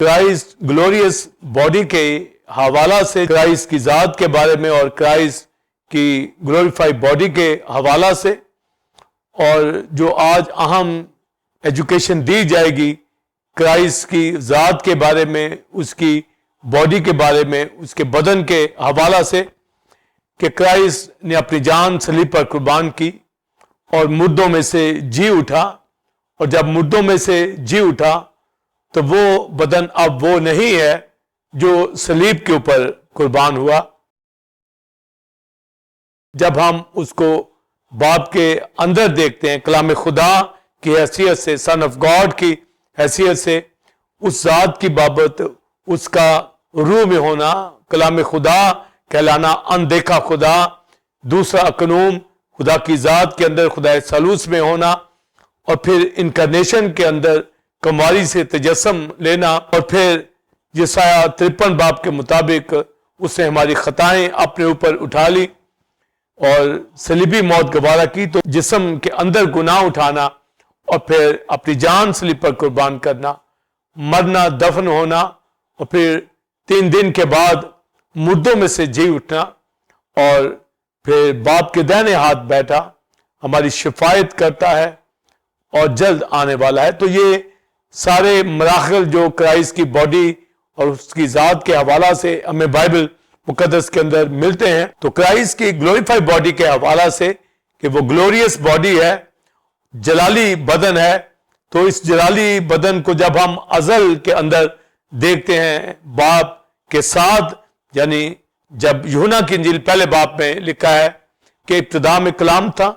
Christ glorious body کے حوالہ سے، کرائسٹ کی ذات کے بارے میں اور کرائسٹ کی گلوریفائی باڈی کے حوالہ سے، اور جو آج اہم ایجوکیشن دی جائے گی کرائسٹ کی ذات کے بارے میں، اس کی باڈی کے بارے میں، اس کے بدن کے حوالہ سے، کہ کرائسٹ نے اپنی جان صلیب پر قربان کی اور مردوں میں سے جی اٹھا، اور جب مردوں میں سے جی اٹھا تو وہ بدن اب وہ نہیں ہے جو صلیب کے اوپر قربان ہوا۔ جب ہم اس کو باپ کے اندر دیکھتے ہیں، کلام خدا کی حیثیت سے، سن آف گاڈ کی حیثیت سے، اس ذات کی بابت، اس کا روح میں ہونا، کلام خدا کہلانا، اندیکھا خدا، دوسرا اکنوم خدا کی ذات کے اندر خدا ثالوث میں ہونا، اور پھر انکارنیشن کے اندر کماری سے تجسم لینا، اور پھر یسایہ 53 باب کے مطابق اس نے ہماری خطائیں اپنے اوپر اٹھا لی اور صلیبی موت گوارا کی، تو جسم کے اندر گناہ اٹھانا اور پھر اپنی جان صلیب پر قربان کرنا، مرنا، دفن ہونا، اور پھر 3 دن کے بعد مردوں میں سے جی اٹھنا، اور پھر باپ کے دائنے ہاتھ بیٹھا، ہماری شفاعت کرتا ہے اور جلد آنے والا ہے۔ تو یہ سارے مراحل جو کرائسٹ کی باڈی اور اس کی ذات کے حوالہ سے ہمیں بائبل مقدس کے اندر ملتے ہیں۔ تو کرائسٹ کی گلوریفائی باڈی کے حوالہ سے کہ وہ گلوریس باڈی ہے، جلالی بدن ہے، تو اس جلالی بدن کو جب ہم ازل کے اندر دیکھتے ہیں باپ کے ساتھ، یعنی جب یوحنا کی انجیل پہلے باب میں لکھا ہے کہ ابتدا میں کلام تھا،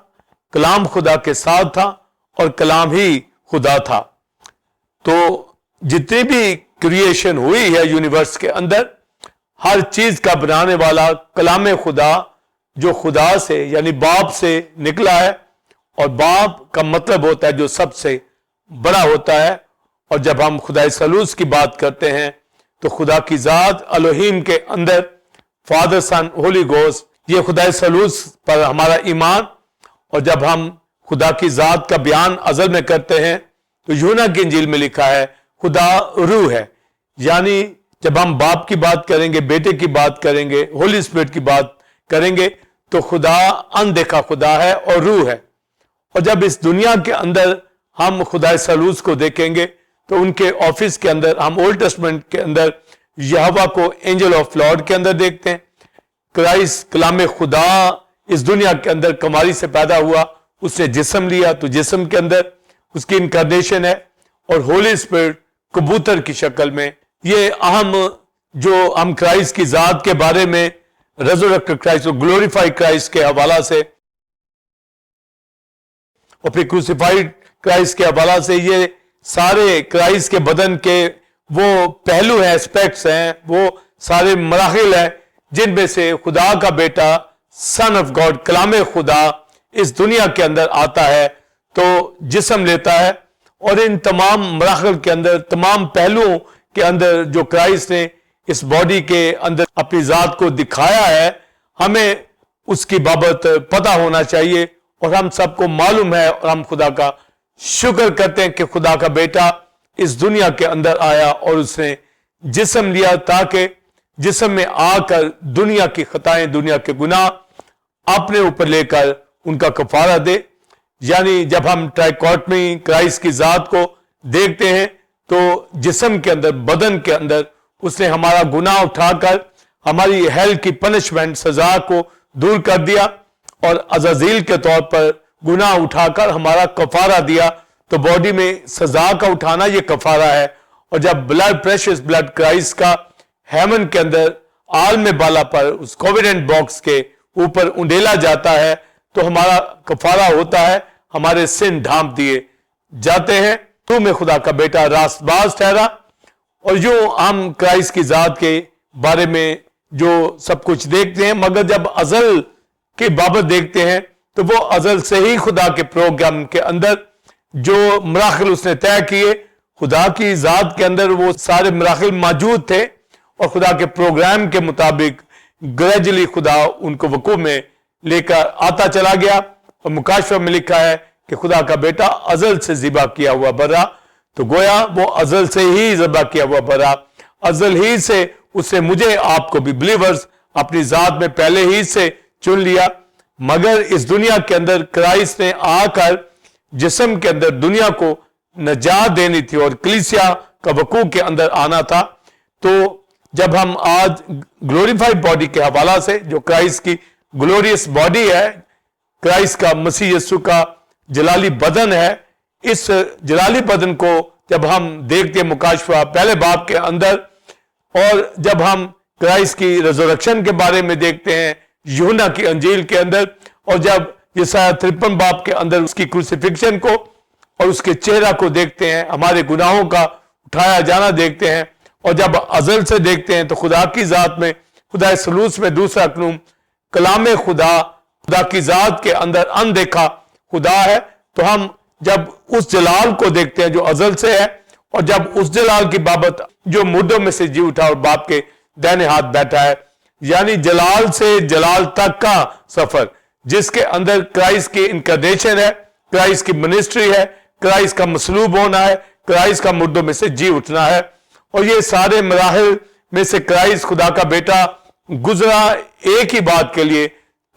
کلام خدا کے ساتھ تھا اور کلام ہی خدا تھا، تو جتنی بھی کریشن ہوئی ہے یونیورس کے اندر، ہر چیز کا بنانے والا کلام خدا جو خدا سے یعنی باپ سے نکلا ہے، اور باپ کا مطلب ہوتا ہے جو سب سے بڑا ہوتا ہے۔ اور جب ہم خدا ثالوث کی بات کرتے ہیں تو خدا کی ذات الوہیم کے اندر فادر، سن، ہولی گوسٹ، یہ خدا ثالوث پر ہمارا ایمان۔ اور جب ہم خدا کی ذات کا بیان ازل میں کرتے ہیں تو یوحنا کی انجیل میں لکھا ہے خدا روح ہے، یعنی جب ہم باپ کی بات کریں گے، بیٹے کی بات کریں گے، ہولی اسپرٹ کی بات کریں گے، تو خدا اندیکھا خدا ہے اور روح ہے۔ اور جب اس دنیا کے اندر ہم خدا ثالوث کو دیکھیں گے تو ان کے آفس کے اندر ہم اولڈ ٹیسٹمنٹ کے اندر یہوہ کو اینجل آف لارڈ کے اندر دیکھتے ہیں۔ کرائسٹ کلام خدا اس دنیا کے اندر کماری سے پیدا ہوا، اس نے جسم لیا تو جسم کے اندر اس کی انکارنیشن ہے، اور ہولی اسپرٹ کبوتر کی شکل میں۔ یہ اہم جو ہم کرائسٹ کی ذات کے بارے میں، ریزورکٹڈ کرائسٹ اور گلوریفائی کرائسٹ کے حوالہ سے، اور پھر کروسیفائیڈ کرائسٹ کے حوالہ سے، یہ سارے کرائسٹ کے بدن کے وہ پہلو ہیں، اسپیکٹس ہیں، وہ سارے مراحل ہیں جن میں سے خدا کا بیٹا، سن آف گاڈ، کلام خدا اس دنیا کے اندر آتا ہے تو جسم لیتا ہے، اور ان تمام مراحل کے اندر، تمام پہلوؤں کے اندر جو کرائسٹ نے اس باڈی کے اندر اپنی ذات کو دکھایا ہے، ہمیں اس کی بابت پتہ ہونا چاہیے، اور ہم سب کو معلوم ہے، اور ہم خدا کا شکر کرتے ہیں کہ خدا کا بیٹا اس دنیا کے اندر آیا اور اس نے جسم لیا تاکہ جسم میں آ کر دنیا کی خطائیں، دنیا کے گناہ اپنے اوپر لے کر ان کا کفارہ دے۔ یعنی جب ہم ٹرائیکوٹمی کرائسٹ کی ذات کو دیکھتے ہیں تو جسم کے اندر، بدن کے اندر اس نے ہمارا گناہ اٹھا کر ہماری ہیل کی پنشمنٹ، سزا کو دور کر دیا، اور عزازیل کے طور پر گناہ اٹھا کر ہمارا کفارہ دیا۔ تو باڈی میں سزا کا اٹھانا یہ کفارہ ہے، اور جب بلڈ، پریشس بلڈ کرائسٹ کا ہیمن کے اندر عالم بالا پر اس کوویڈنٹ باکس کے اوپر انڈیلا جاتا ہے تو ہمارا کفارہ ہوتا ہے، ہمارے سن ڈھانپ دیے جاتے ہیں۔ تو میں خدا کا بیٹا راست باز ٹھہرا، اور یوں ہم کرائسٹ کی ذات کے بارے میں جو سب کچھ دیکھتے ہیں، مگر جب ازل کی بابت دیکھتے ہیں تو وہ ازل سے ہی خدا کے پروگرام کے اندر جو مراحل اس نے طے کیے، خدا کی ذات کے اندر وہ سارے مراحل موجود تھے، اور خدا کے پروگرام کے مطابق گریجولی خدا ان کو وقوع میں لے کر آتا چلا گیا۔ اور مکاشفہ میں لکھا ہے کہ خدا کا بیٹا ازل سے ذبح کیا ہوا برا، تو گویا وہ ازل سے ہی ذبح کیا ہوا برا، ازل ہی سے اسے مجھے آپ کو بھی بلیورز اپنی ذات میں پہلے ہی سے چن لیا، مگر اس دنیا کے اندر کرائسٹ نے آ کر جسم کے اندر دنیا کو نجات دینی تھی اور کلیسیا کا وقوع کے اندر آنا تھا۔ تو جب ہم آج گلوریفائڈ باڈی کے حوالہ سے، جو کرائسٹ کی گلوریس باڈی ہے، کرائسٹ کا مسیح یسوع کا جلالی بدن ہے، اس جلالی بدن کو جب ہم دیکھتے ہیں مکاشفہ پہلے باب کے اندر، اور جب ہم کرائسٹ کی ریزریکشن کے بارے میں دیکھتے ہیں یوحنا کی انجیل کے اندر، اور جب یسایہ 53 باب کے اندر اس کی کروسیفکشن کو اور اس کے چہرہ کو دیکھتے ہیں، ہمارے گناہوں کا اٹھایا جانا دیکھتے ہیں، اور جب ازل سے دیکھتے ہیں تو خدا کی ذات میں، خدا ثالوث میں دوسرا قانون کلام خدا، خدا کی ذات کے اندر اندیکھا خدا ہے، تو ہم جب اس جلال کو دیکھتے ہیں جو ازل سے ہے، اور جب اس جلال کی بابت جو مردوں میں سے جی اٹھا اور باپ کے دائنے ہاتھ بیٹھا ہے، یعنی جلال سے جلال تک کا سفر، جس کے اندر کرائسٹ کی انکارنیشن ہے، کرائسٹ کی منسٹری ہے، کرائسٹ کا مصلوب ہونا ہے، کرائسٹ کا مردوں میں سے جی اٹھنا ہے، اور یہ سارے مراحل میں سے کرائسٹ خدا کا بیٹا گزرا ایک ہی بات کے لیے،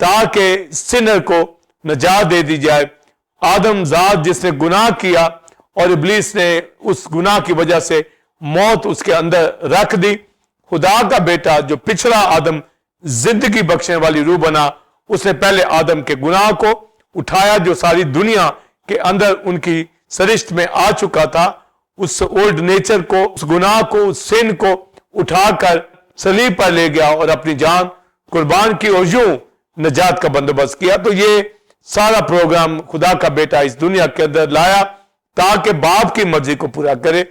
تاکہ سنر کو نجات دے دی جائے۔ آدم ذات جس نے گناہ کیا اور ابلیس نے اس گناہ کی وجہ سے موت اس کے اندر رکھ دی، خدا کا بیٹا جو پچھلا آدم زندگی بخشنے والی روح بنا، اس نے پہلے آدم کے گناہ کو اٹھایا جو ساری دنیا کے اندر ان کی سرشت میں آ چکا تھا، اس اولڈ نیچر کو، اس گناہ کو، اس سن کو اٹھا کر صلیب پر لے گیا اور اپنی جان قربان کی اور یوں نجات کا بندوبست کیا۔ تو یہ سارا پروگرام خدا کا بیٹا اس دنیا کے اندر لایا تاکہ باپ کی مرضی کو پورا کرے،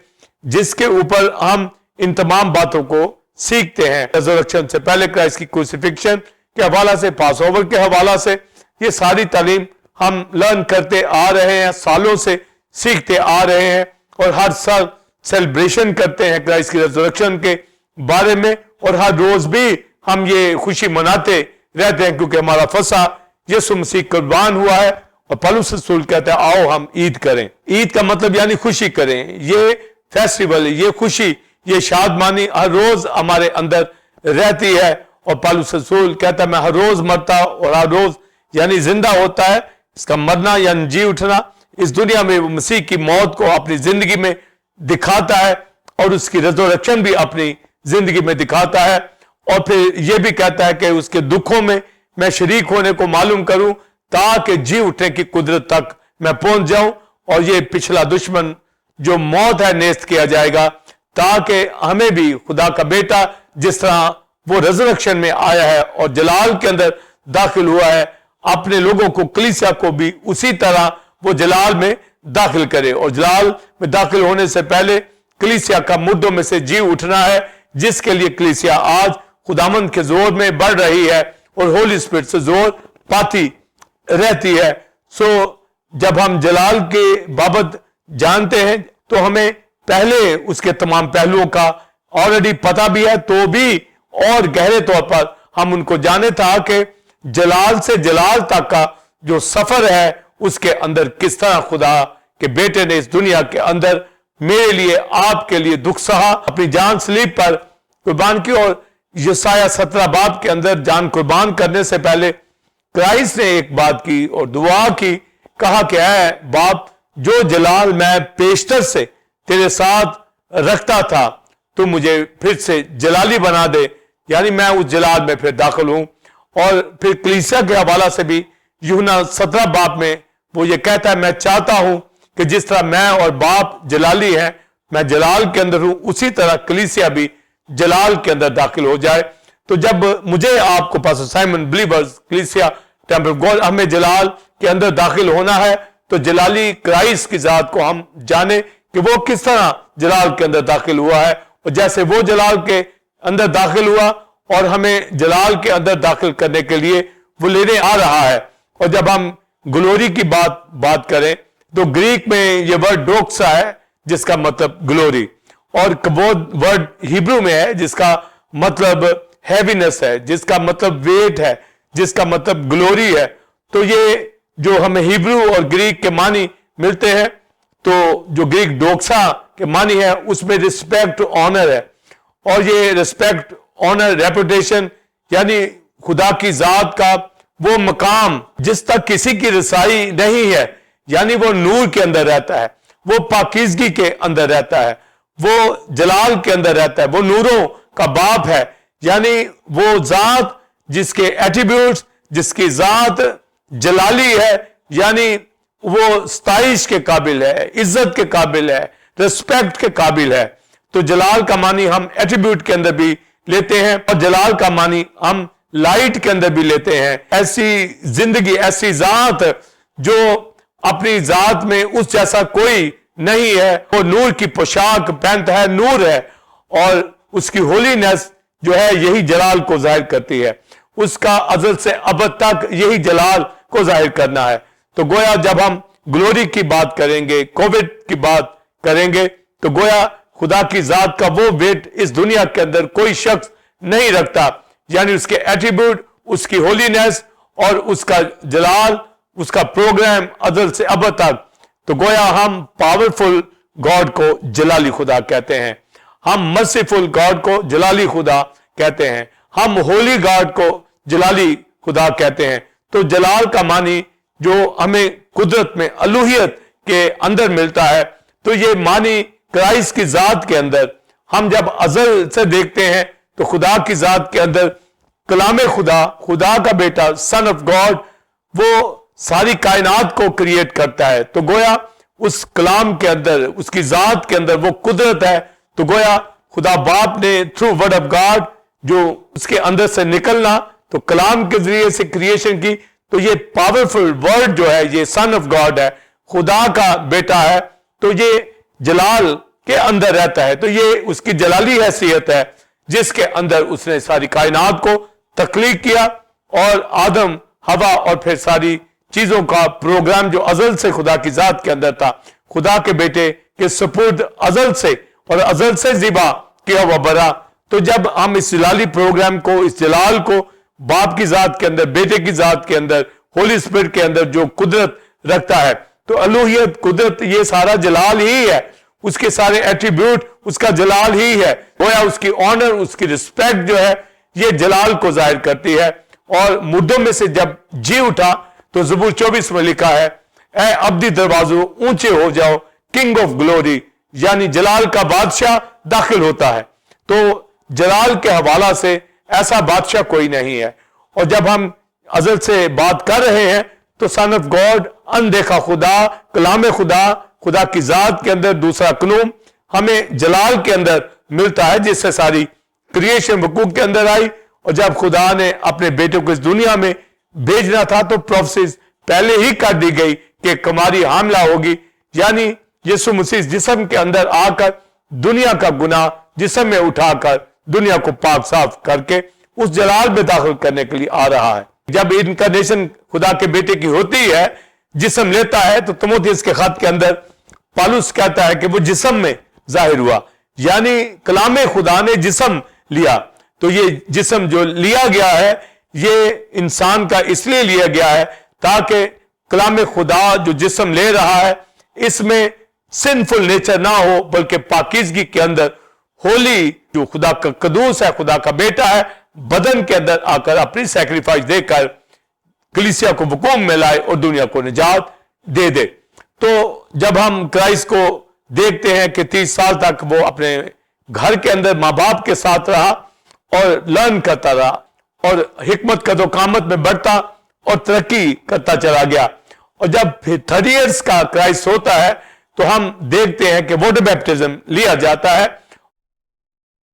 جس کے اوپر ہم ان تمام باتوں کو سیکھتے ہیں۔ ریزریکشن سے پہلے کرائسٹ کی کروسیفکشن کے حوالہ سے، پاس اوور کے حوالہ سے، یہ ساری تعلیم ہم لرن کرتے آ رہے ہیں، سالوں سے سیکھتے آ رہے ہیں، اور ہر سال سیلیبریشن کرتے ہیں کرائسٹ کی ریزریکشن کے بارے میں، اور ہر روز بھی ہم یہ خوشی مناتے رہتے ہیں کیونکہ ہمارا فصح یسوع مسیح قربان ہوا ہے۔ اور پولس رسول کہتا ہے آؤ ہم عید کریں۔ عید کا مطلب یعنی خوشی کریں، یہ فیسٹیول، یہ خوشی، یہ شادمانی ہر روز ہمارے اندر رہتی ہے۔ اور پولس رسول کہتا ہے میں ہر روز مرتا اور ہر روز یعنی زندہ ہوتا ہے، اس کا مرنا یعنی جی اٹھنا، اس دنیا میں وہ مسیح کی موت کو اپنی زندگی میں دکھاتا ہے اور اس کی ریزریکشن بھی اپنی زندگی میں دکھاتا ہے، اور پھر یہ بھی کہتا ہے کہ اس کے دکھوں میں میں شریک ہونے کو معلوم کروں تاکہ جی اٹھنے کی قدرت تک میں پہنچ جاؤں، اور یہ پچھلا دشمن جو موت ہے نیست کیا جائے گا، تاکہ ہمیں بھی خدا کا بیٹا جس طرح وہ ریزریکشن میں آیا ہے اور جلال کے اندر داخل ہوا ہے، اپنے لوگوں کو، کلیسیا کو بھی اسی طرح وہ جلال میں داخل کرے۔ اور جلال میں داخل ہونے سے پہلے کلیسیا کا مردوں میں سے جی اٹھنا ہے، جس کے لیے کلیسیا آج خداوند کے زور میں بڑھ رہی ہے اور ہولی اسپرٹ سے زور پاتی رہتی ہے۔ سو جب ہم جلال کے بابت جانتے ہیں تو ہمیں پہلے اس کے تمام پہلوؤں کا آلریڈی پتہ بھی ہے، تو بھی اور گہرے طور پر ہم ان کو جانے تھا کہ جلال سے جلال تک کا جو سفر ہے اس کے اندر کس طرح خدا کے بیٹے نے اس دنیا کے اندر میرے لیے، آپ کے لیے دکھ سہا، اپنی جان صلیب پر قربان کی۔ اور یسایہ 17 باب کے اندر جان قربان کرنے سے پہلے کرائسٹ نے ایک بات کی اور دعا کی، کہا کہ اے باپ، جو جلال میں پیشتر سے تیرے ساتھ رکھتا تھا تو مجھے پھر سے جلالی بنا دے، یعنی میں اس جلال میں پھر داخل ہوں۔ اور پھر کلیسیا کے حوالہ سے بھی یوحنا 17 باب میں وہ یہ کہتا ہے میں چاہتا ہوں کہ جس طرح میں اور باپ جلالی ہیں، میں جلال کے اندر ہوں، اسی طرح کلیسیا بھی جلال کے اندر داخل ہو جائے۔ تو جب مجھے آپ کو پاس سائمن بلیورز کلیسیا ٹیمپل آف گاڈ ہمیں جلال کے اندر داخل ہونا ہے، تو جلالی کرائسٹ کی ذات کو ہم جانیں کہ وہ کس طرح جلال کے اندر داخل ہوا ہے، اور جیسے وہ جلال کے اندر داخل ہوا اور ہمیں جلال کے اندر داخل کرنے کے لیے وہ لینے آ رہا ہے۔ اور جب ہم گلوری کی بات کریں تو گریک میں یہ ورڈ ڈوکسا ہے جس کا مطلب گلوری، اور کبود ورڈ ہیبرو میں ہے جس کا مطلب ہیوینس ہے، جس کا مطلب ویٹ ہے، جس کا مطلب گلوری ہے۔ تو یہ جو ہمیں ہیبرو اور گریک کے معنی ملتے ہیں، تو جو گریک ڈوکسا کے معنی ہے اس میں رسپیکٹ آنر ہے، اور یہ رسپیکٹ آنر ریپوٹیشن یعنی خدا کی ذات کا وہ مقام جس تک کسی کی رسائی نہیں ہے، یعنی وہ نور کے اندر رہتا ہے، وہ پاکیزگی کے اندر رہتا ہے، وہ جلال کے اندر رہتا ہے، وہ نوروں کا باپ ہے، یعنی وہ ذات جس کے ایٹریبیوٹس، جس کی ذات جلالی ہے، یعنی وہ ستائش کے قابل ہے، عزت کے قابل ہے، رسپیکٹ کے قابل ہے۔ تو جلال کا معنی ہم ایٹریبیوٹ کے اندر بھی لیتے ہیں، اور جلال کا معنی ہم لائٹ کے اندر بھی لیتے ہیں۔ ایسی زندگی، ایسی ذات جو اپنی ذات میں اس جیسا کوئی نہیں ہے، وہ نور کی پوشاک پہنتا ہے، نور ہے، اور اس کی ہولینس جو ہے یہی جلال کو ظاہر کرتی ہے، اس کا ازل سے ابد تک یہی جلال کو ظاہر کرنا ہے۔ تو گویا جب ہم گلوری کی بات کریں گے، کووڈ کی بات کریں گے، تو گویا خدا کی ذات کا وہ ویٹ اس دنیا کے اندر کوئی شخص نہیں رکھتا، یعنی اس کے ایٹریبیوٹ، اس کی ہولینس اور اس کا جلال، اس کا پروگرام ازل سے ابد تک۔ تو گویا ہم پاورفل گاڈ کو جلالی خدا کہتے ہیں، ہم مرسیفل گاڈ کو جلالی خدا کہتے ہیں، ہم ہولی گاڈ کو جلالی خدا کہتے ہیں۔ تو جلال کا معنی جو ہمیں قدرت میں الوہیت کے اندر ملتا ہے، تو یہ معنی کرائسٹ کی ذات کے اندر ہم جب ازل سے دیکھتے ہیں تو خدا کی ذات کے اندر کلام خدا، خدا کا بیٹا، سن آف گاڈ، وہ ساری کائنات کو کریٹ کرتا ہے۔ تو گویا اس کلام کے اندر، اس کی ذات کے اندر وہ قدرت ہے۔ تو گویا خدا باپ نے تھرو ورڈ آف گاڈ جو اس کے اندر سے نکلنا، تو کلام کے ذریعے سے کریشن کی، تو یہ پاورفل ورڈ جو ہے یہ سن آف گاڈ ہے، خدا کا بیٹا ہے، تو یہ جلال کے اندر رہتا ہے۔ تو یہ اس کی جلالی حیثیت ہے جس کے اندر اس نے ساری کائنات کو تخلیق کیا، اور آدم، ہوا اور پھر ساری چیزوں کا پروگرام جو ازل سے خدا کی ذات کے اندر تھا، خدا کے بیٹے کے سپرد ازل سے اور ازل سے ذبح کیا ہوا برا۔ تو جب ہم اس جلالی پروگرام کو، اس جلال کو باپ کی ذات کے اندر، بیٹے کی ذات کے اندر، ہولی اسپرٹ کے اندر جو قدرت رکھتا ہے، تو الوہیت، قدرت، یہ سارا جلال ہی ہے، اس کے سارے ایٹریبیوٹ اس کا جلال ہی ہے۔ گویا اس کی آنر، اس کی رسپیکٹ جو ہے یہ جلال کو ظاہر کرتی ہے۔ اور مردوں میں سے جب جی اٹھا تو زبور 24 میں لکھا ہے، اے ابدی دروازوں اونچے ہو جاؤ، کنگ آف گلوری، یعنی جلال کا بادشاہ داخل ہوتا ہے۔ تو جلال کے حوالہ سے ایسا بادشاہ کوئی نہیں ہے۔ اور جب ہم ازل سے بات کر رہے ہیں تو سن آف گاڈ، اندیکھا خدا، کلام خدا، خدا کی ذات کے اندر دوسرا قانون ہمیں جلال کے اندر ملتا ہے، جس سے ساری کریشن وقوع کے اندر آئی۔ اور جب خدا نے اپنے بیٹے کو اس دنیا میں بھیجنا تھا تو پروفیسیز پہلے ہی کر دی گئی کہ کماری حاملہ ہوگی، یعنی یسوع مسیح جسم کے اندر آ کر دنیا کا گناہ جسم میں اٹھا کر دنیا کو پاک صاف کر کے اس جلال میں داخل کرنے کے لیے آ رہا ہے۔ جب انکارنیشن خدا کے بیٹے کی ہوتی ہے، جسم لیتا ہے، تو تیموتھیوس کے خط کے اندر پالوس کہتا ہے کہ وہ جسم میں ظاہر ہوا، یعنی کلام خدا نے جسم لیا۔ تو یہ جسم جو لیا گیا ہے یہ انسان کا اس لیے لیا گیا ہے تاکہ کلام خدا جو جسم لے رہا ہے اس میں سنفل نیچر نہ ہو، بلکہ پاکیزگی کے اندر ہولی جو خدا کا قدوس ہے، خدا کا بیٹا ہے، بدن کے اندر آ کر اپنی سیکریفائس دے کر کلیسیا کو وقوع میں لائے اور دنیا کو نجات دے دے۔ تو جب ہم کرائسٹ کو دیکھتے ہیں کہ 30 سال تک وہ اپنے گھر کے اندر ماں باپ کے ساتھ رہا اور لرن کرتا رہا، اور حکمت قد و قامت میں بڑھتا اور ترقی کرتا چلا گیا، اور جب پھر 30 ایئرس کا کرائسٹ ہوتا ہے تو ہم دیکھتے ہیں کہ واٹر بیپٹزم لیا جاتا ہے،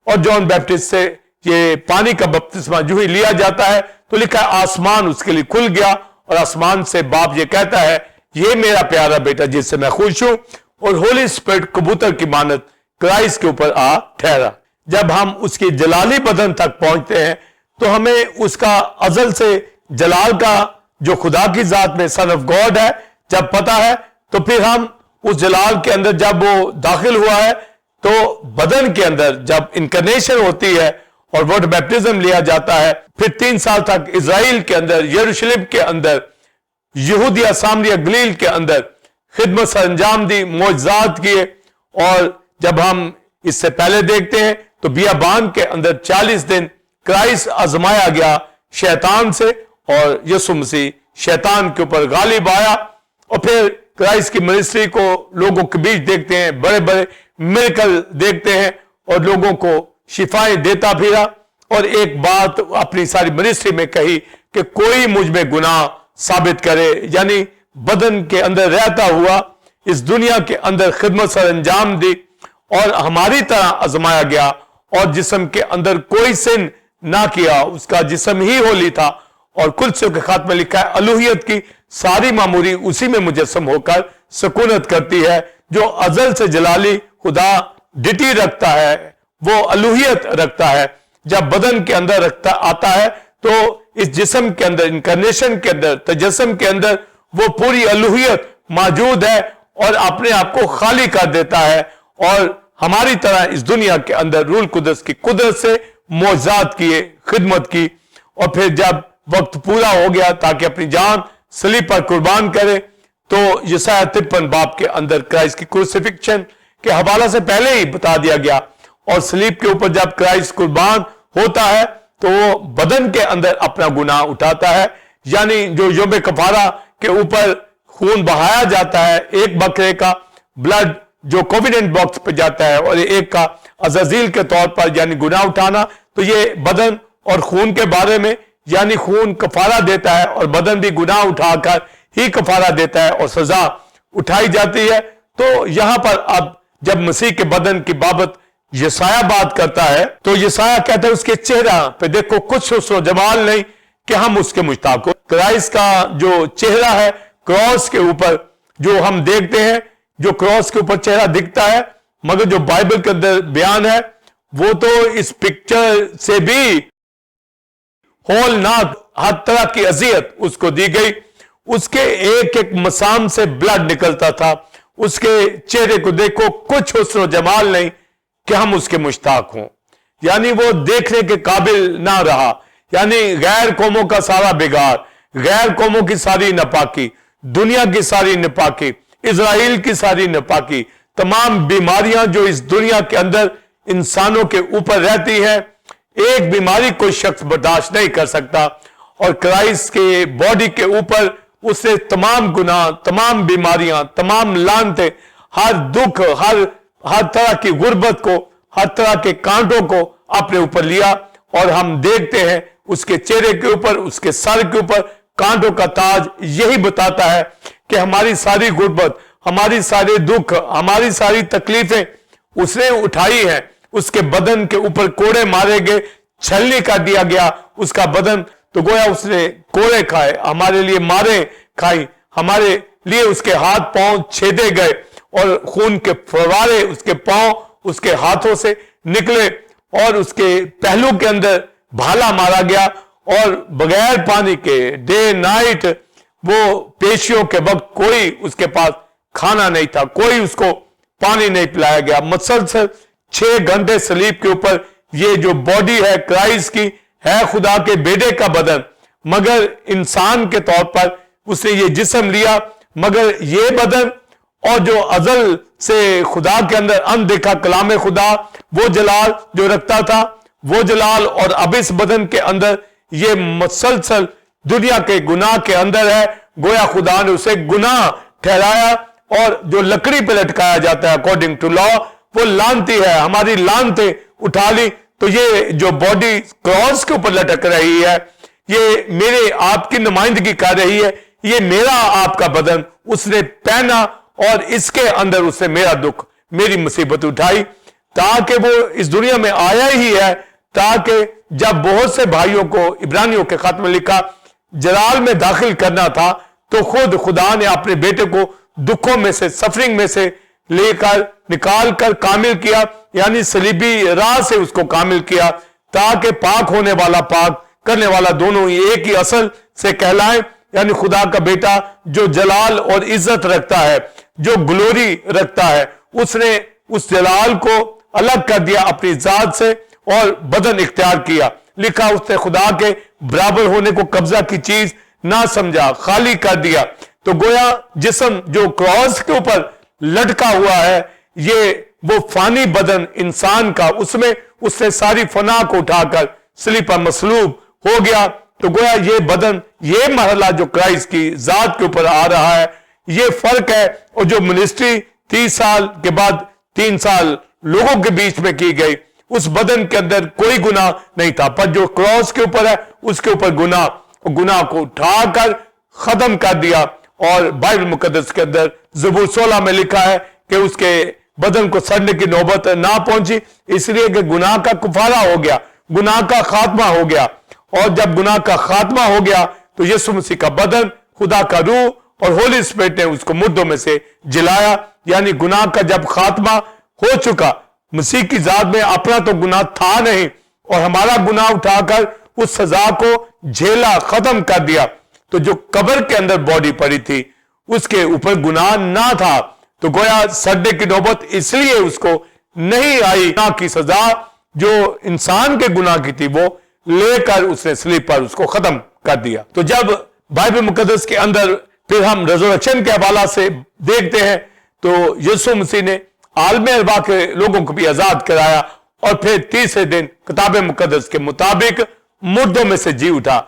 اور جان بیپٹسٹ سے یہ پانی کا بپتسمہ جو ہی لیا جاتا ہے تو لکھا ہے آسمان اس کے لیے کھل گیا، اور آسمان سے باپ یہ کہتا ہے یہ میرا پیارا بیٹا جس سے میں خوش ہوں، اور ہولی اسپرٹ کبوتر کی مانت کرائسٹ کے اوپر آ ٹھہرا۔ جب ہم اس کی جلالی بدن تک پہنچتے ہیں تو ہمیں اس کا ازل سے جلال کا جو خدا کی ذات میں سن آف گاڈ ہے جب پتا ہے، تو پھر ہم اس جلال کے اندر جب وہ داخل ہوا ہے تو بدن کے اندر جب انکارنیشن ہوتی ہے اور واٹر بیپٹزم لیا جاتا ہے، پھر 3 سال تک اسرائیل کے اندر، یروشلم کے اندر، یہودیہ، سامریہ، گلیل کے اندر خدمت سر انجام دی, معجزات کیے. اور جب ہم اس سے پہلے دیکھتے ہیں تو بیابان کے اندر 40 دن کرائسٹ آزمایا گیا شیطان سے, اور یسوع مسیح شیطان کے اوپر غالب آیا. اور پھر کرائسٹ کی منسٹری کو لوگوں کے بیچ دیکھتے ہیں, بڑے بڑے میریکل دیکھتے ہیں اور لوگوں کو شفائیں دیتا پھرا. اور ایک بات اپنی ساری منسٹری میں کہی کہ کوئی مجھ میں گناہ ثابت کرے, یعنی بدن کے اندر رہتا ہوا اس دنیا کے اندر خدمت سر انجام دی اور ہماری طرح آزمایا گیا, اور جسم کے اندر کوئی سن نہ کیا, اس کا جسم ہی ہولی تھا. اور کلسیوں کے خاتمے لکھا ہے الوہیت کی ساری معموری اسی میں مجسم ہو کر سکونت کرتی ہے. جو ازل سے جلالی خدا ڈٹی رکھتا ہے وہ الوہیت رکھتا ہے. جب بدن کے اندر آتا ہے تو اس جسم کے اندر, انکارنیشن کے اندر, تجسم کے اندر وہ پوری الوہیت موجود ہے اور اپنے آپ کو خالی کر دیتا ہے. اور ہماری طرح اس دنیا کے اندر رول قدس کی قدرت سے معجزات کیے, خدمت کی. اور پھر جب وقت پورا ہو گیا تاکہ اپنی جان صلیب پر قربان کرے, تو یسایہ 53 باب کے اندر کرائسٹ کی کروسیفکشن کے حوالہ سے پہلے ہی بتا دیا گیا. اور صلیب کے اوپر جب کرائسٹ قربان ہوتا ہے تو وہ بدن کے اندر اپنا گناہ اٹھاتا ہے, یعنی جو یوم کفارہ کے اوپر خون بہایا جاتا ہے, ایک بکرے کا بلڈ جو کوویننٹ باکس پہ جاتا ہے اور ایک کا عزازیل کے طور پر یعنی گناہ اٹھانا, تو یہ بدن اور خون کے بارے میں, یعنی خون کفارہ دیتا ہے اور بدن بھی گناہ اٹھا کر ہی کفارہ دیتا ہے اور سزا اٹھائی جاتی ہے. تو یہاں پر اب جب مسیح کے بدن کی بابت یسایہ بات کرتا ہے تو یسایہ کہتا ہے اس کے چہرہ پہ دیکھو کچھ حسن و جمال نہیں کہ ہم اس کے مشتاق ہو. کرائسٹ کا جو چہرہ ہے کراس کے اوپر جو ہم دیکھتے ہیں, جو کراس کے اوپر چہرہ دکھتا ہے, مگر جو بائبل کے اندر بیان ہے وہ تو اس پکچر سے بھی ہولناک ہر طرح کی اذیت اس کو دی گئی. اس کے ایک ایک مسام سے بلڈ نکلتا تھا. اس کے چہرے کو دیکھو کچھ حسن و جمال نہیں کہ ہم اس کے مشتاق ہوں, یعنی وہ دیکھنے کے قابل نہ رہا. یعنی غیر قوموں کا سارا بگاڑ, غیر قوموں کی ساری ناپاکی, دنیا کی ساری ناپاکی, اسرائیل کی ساری ناپاکی, تمام بیماریاں جو اس دنیا کے اندر انسانوں کے اوپر رہتی ہیں, ایک بیماری کوئی شخص برداشت نہیں کر سکتا. اور کرائسٹ کے باڈی کے اوپر اس نے تمام گناہ, تمام بیماریاں, تمام لعنتیں, ہر دکھ, ہر طرح کی غربت کو, ہر طرح کے کانٹوں کو اپنے اوپر لیا. اور ہم دیکھتے ہیں اس کے چہرے کے اوپر, اس کے سر کے اوپر کانٹوں کا تاج. یہی بتاتا ہے کہ ہماری ساری غربت, ہماری سارے دکھ, ہماری ساری تکلیفیں اس نے اٹھائی ہیں. اس کے بدن کے اوپر کوڑے مارے گئے, چھلنی کر دیا گیا اس کا بدن, تو گویا اس نے کوڑے کھائے, ہمارے لیے مارے کھائی, ہمارے لیے اس کے ہاتھ پاؤں چھیدے گئے اور خون کے فوارے اس کے پاؤں, اس کے ہاتھوں سے نکلے, اور اس کے پہلو کے اندر بھالا مارا گیا. اور بغیر پانی کے ڈے نائٹ وہ پیشیوں کے وقت کوئی اس کے پاس کھانا نہیں تھا, کوئی اس کو پانی نہیں پلایا گیا. مسلسل 6 گھنٹے صلیب کے اوپر یہ جو باڈی ہے کرائسٹ کی ہے خدا کے بیٹے کا بدن, مگر انسان کے طور پر اس نے یہ جسم لیا. مگر یہ بدن اور جو ازل سے خدا کے اندر اندیکھا کلام خدا, وہ جلال جو رکھتا تھا, وہ جلال, اور اب اس بدن کے اندر یہ مسلسل دنیا کے گناہ کے اندر ہے. گویا خدا نے اسے گناہ ٹھہرایا, اور جو لکڑی پہ لٹکایا جاتا ہے اکارڈنگ ٹو لا, وہ لعنتی ہے, ہماری لعنتیں اٹھا لی. تو یہ جو باڈی کراس کے اوپر لٹک رہی ہے, یہ میرے آپ کی نمائندگی کر رہی ہے. یہ میرا آپ کا بدن اس نے پہنا, اور اس کے اندر اس نے میرا دکھ, میری مصیبت اٹھائی, تاکہ وہ اس دنیا میں آیا ہی ہے تاکہ جب بہت سے بھائیوں کو عبرانیوں کے خط میں لکھا جلال میں داخل کرنا تھا, تو خود خدا نے اپنے بیٹے کو دکھوں میں سے, سفرنگ میں سے لے کر نکال کر کامل کیا, یعنی صلیبی راہ سے اس کو کامل کیا, تاکہ پاک ہونے والا پاک کرنے والا دونوں ہی ایک ہی اصل سے کہلائیں. یعنی خدا کا بیٹا جو جلال اور عزت رکھتا ہے, جو گلوری رکھتا ہے, اس نے اس جلال کو الگ کر دیا اپنی ذات سے اور بدن اختیار کیا. لکھا اس نے خدا کے برابر ہونے کو قبضہ کی چیز نہ سمجھا, خالی کر دیا, تو گویا جسم جو کراس کے اوپر لٹکا ہوا ہے یہ وہ فانی بدن انسان کا، اس میں اس نے ساری فنا کو اٹھا کر صلیب پر مصلوب ہو گیا. تو گویا یہ بدن، یہ مرحلہ جو کرائسٹ کی ذات کے اوپر آ رہا ہے، یہ فرق ہے. اور جو منسٹری 30 سال کے بعد 3 سال لوگوں کے بیچ میں کی گئی، اس بدن کے اندر کوئی گناہ نہیں تھا، پر جو کراس کے اوپر ہے اس کے اوپر گناہ کو اٹھا کر ختم کر دیا. اور بائبل مقدس کے اندر زبور 16 میں لکھا ہے کہ اس کے بدن کو سڑنے کی نوبت نہ پہنچی، اس لیے کہ گناہ کا کفارہ ہو گیا، گناہ کا خاتمہ ہو گیا. اور جب گناہ کا خاتمہ ہو گیا تو یسوع مسیح کا بدن، خدا کا روح اور ہولی اسپرٹ نے اس کو مردوں میں سے جلایا. یعنی گناہ کا جب خاتمہ ہو چکا، مسیح کی ذات میں اپنا تو گناہ تھا نہیں، اور ہمارا گناہ اٹھا کر اس سزا کو جھیلا، ختم کر دیا. تو جو قبر کے اندر باڈی پڑی تھی اس کے اوپر گناہ نہ تھا، تو گویا سڑنے کی نوبت اس لیے اس کو نہیں آئی. گناہ کی سزا جو انسان کے گناہ کی تھی وہ لے کر اس نے صلیب پر اس کو ختم کر دیا. تو جب بائبل مقدس کے اندر پھر ہم ریزورکشن کے حوالہ سے دیکھتے ہیں تو یسوع مسیح نے عالم ارواح کے لوگوں کو بھی آزاد کرایا، اور پھر تیسرے دن کتاب مقدس کے مطابق مردوں میں سے جی اٹھا.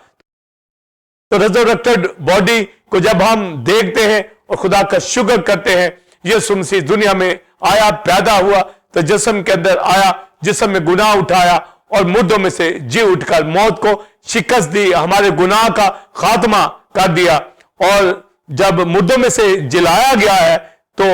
تو ریزورکٹڈ باڈی کو جب ہم دیکھتے ہیں اور خدا کا شکر کرتے ہیں، یسوع مسیح دنیا میں آیا، پیدا ہوا، تو جسم کے اندر آیا، جسم میں گناہ اٹھایا اور مردوں میں سے جی اٹھ کر موت کو شکست دی، ہمارے گناہ کا خاتمہ کر دیا. اور جب مردوں میں سے جلایا گیا ہے تو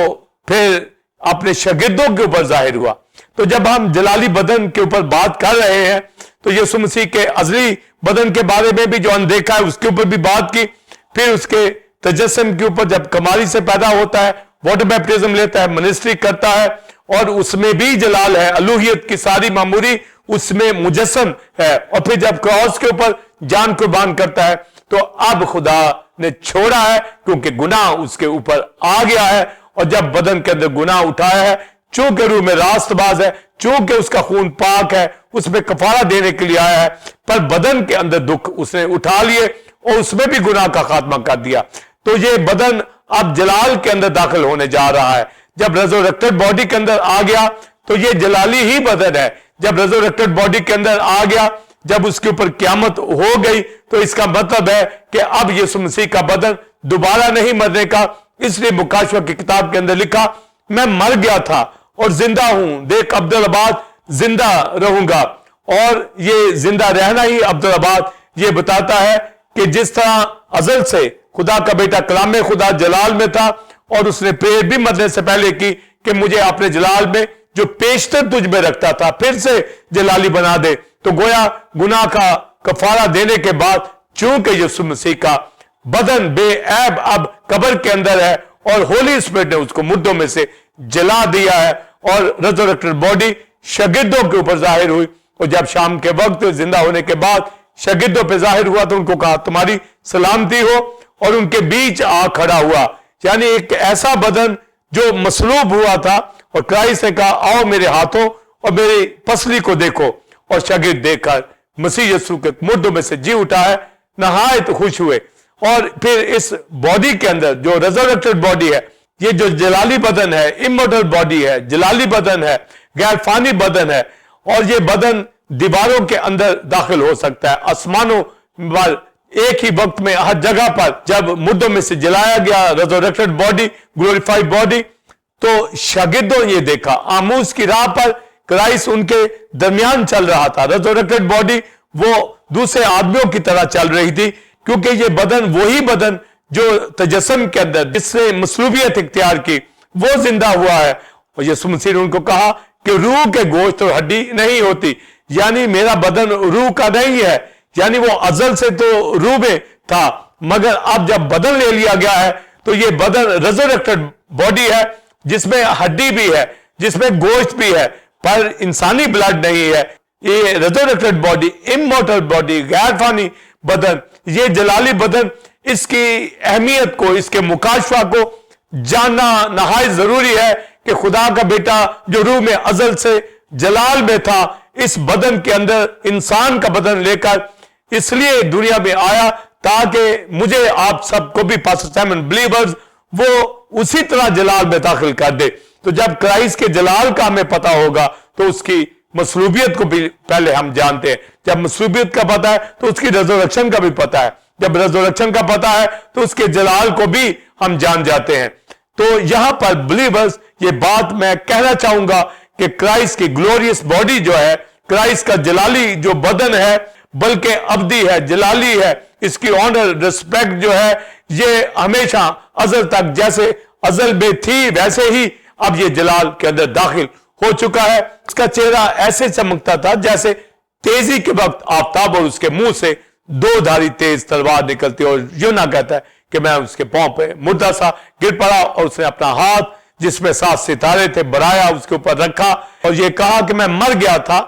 پھر اپنے شاگردوں کے اوپر ظاہر ہوا. تو جب ہم جلالی بدن کے اوپر بات کر رہے ہیں تو یسوع مسیح کے ازلی بدن کے بارے میں بھی جو اندیکھا ہے اس کے اوپر بھی بات کی. پھر اس کے تجسم کے اوپر جب کماری سے پیدا ہوتا ہے، واٹر بیپٹزم لیتا ہے، منسٹری کرتا ہے، اور اس میں بھی جلال ہے، الوہیت کی ساری معموری اس میں مجسم ہے. اور پھر جب کراس کے اوپر جان قربان کرتا ہے تو اب خدا نے چھوڑا ہے کیونکہ گناہ اس کے اوپر آ گیا ہے. اور جب بدن کے اندر گناہ اٹھایا ہے، چونکہ روح میں راست باز ہے، چونکہ اس کا خون پاک ہے، اس میں کفارہ دینے کے لیے آیا ہے، پر بدن کے اندر دکھ اس نے اٹھا لیے اور اس میں بھی گناہ کا خاتمہ کر دیا. تو یہ بدن اب جلال کے اندر داخل ہونے جا رہا ہے. جب ریزورکٹڈ باڈی کے اندر آ گیا تو یہ جلالی ہی بدن ہے. جب ریزورکٹڈ باڈی کے اندر آ گیا، جب اس کے اوپر قیامت ہو گئی، تو اس کا مطلب ہے کہ اب یسوع مسیح کا بدن دوبارہ نہیں مرنے کا. اس لیے مکاشفہ کی کتاب کے اندر لکھا، میں مر گیا تھا اور زندہ ہوں، دیکھ عبدالآباد زندہ رہوں گا. اور یہ زندہ رہنا ہی عبدالآباد یہ بتاتا ہے کہ جس طرح ازل سے خدا کا بیٹا کلام خدا جلال میں تھا، اور اس نے پریئر بھی مرنے سے پہلے کی کہ مجھے اپنے جلال میں جو پیشتر تجھ میں رکھتا تھا پھر سے جلالی بنا دے. تو گویا گناہ کا کفارہ دینے کے بعد چونکہ یسوع مسیح کا بدن بے عیب اب قبر کے اندر ہے، اور ہولی اسپرٹ نے اس کو مردوں میں سے جلا دیا ہے، اور ریزورکٹڈ باڈی شاگردوں کے اوپر ظاہر ہوئی. اور جب شام کے وقت زندہ ہونے کے بعد شاگردوں پہ ظاہر ہوا تو ان کو کہا تمہاری سلامتی ہو، اور ان کے بیچ آ کھڑا ہوا. یعنی ایک ایسا بدن جو مصلوب ہوا تھا، اور کرائسٹ نے کہا آؤ میرے ہاتھوں اور میری پسلی کو دیکھو. اور شاگرد دیکھ کر مسیح یسوع کے مردوں میں سے جی اٹھا ہے، نہایت خوش ہوئے. اور پھر اس باڈی کے اندر جو ریزورکٹڈ باڈی ہے، یہ جو جلالی بدن ہے، امورٹل باڈی ہے، جلالی بدن ہے، غیر فانی بدن ہے، اور یہ بدن دیواروں کے اندر داخل ہو سکتا ہے، آسمانوں پر ایک ہی وقت میں ہر جگہ پر. جب مردوں میں سے جلایا گیا ریزورکٹڈ باڈی، گلوریفائیڈ باڈی، تو شاگردوں یہ دیکھا آموز کی راہ پر کرائسٹ ان کے درمیان چل رہا تھا. ریزورکٹڈ باڈی وہ دوسرے آدمیوں کی طرح چل رہی تھی، کیونکہ یہ بدن وہی بدن جو تجسم کے اندر جس نے مصلوبیت اختیار کی وہ زندہ ہوا ہے. اور یسوع مسیح نے ان کو کہا کہ روح کے گوشت اور ہڈی نہیں ہوتی، یعنی میرا بدن روح کا نہیں ہے. یعنی وہ ازل سے تو روح میں تھا، مگر اب جب بدن لے لیا گیا ہے تو یہ بدن ریزورکٹڈ باڈی ہے جس میں ہڈی بھی ہے، جس میں گوشت بھی ہے، پر انسانی بلڈ نہیں ہے. یہ ریزورکٹڈ باڈی، امورٹل باڈی، غیر فانی بدن، یہ جلالی بدن، اس کی اہمیت کو، اس کے مکاشفہ کو جاننا نہایت ضروری ہے کہ خدا کا بیٹا جو روح میں ازل سے جلال میں تھا، اس بدن کے اندر انسان کا بدن لے کر اس لیے دنیا میں آیا تاکہ مجھے آپ سب کو بھی پاسٹر سائمن بلیورز وہ اسی طرح جلال میں داخل کر دے. تو جب کرائسٹ کے جلال کا ہمیں پتا ہوگا تو اس کی مصلوبیت کو بھی پہلے ہم جانتے ہیں. جب مصلوبیت کا پتا ہے تو اس کی ریزورکشن کا بھی پتا ہے. جب ریزورکشن کا پتا ہے تو اس کے جلال کو بھی ہم جان جاتے ہیں. تو یہاں پر بلیورز یہ بات میں کہنا چاہوں گا کہ کرائسٹ کی گلوریس باڈی جو ہے, کرائسٹ کا جلالی جو بدن ہے بلکہ ابدی ہے, جلالی ہے, اس کی آنر ریسپیکٹ جو ہے یہ ہمیشہ ازل تک جیسے ازل میں تھی ویسے ہی اب یہ جلال کے اندر داخل ہو چکا ہے. اس کا چہرہ ایسے چمکتا تھا جیسے تیزی کے وقت آفتاب اور اس کے منہ سے دو دھاری تیز تلوار نکلتی. اور یونا کہتا ہے کہ میں اس کے پاؤں پہ مردہ سا گر پڑا اور اس نے اپنا ہاتھ جس میں 7 ستارے تھے بڑھایا, اس کے اوپر رکھا اور یہ کہا کہ میں مر گیا تھا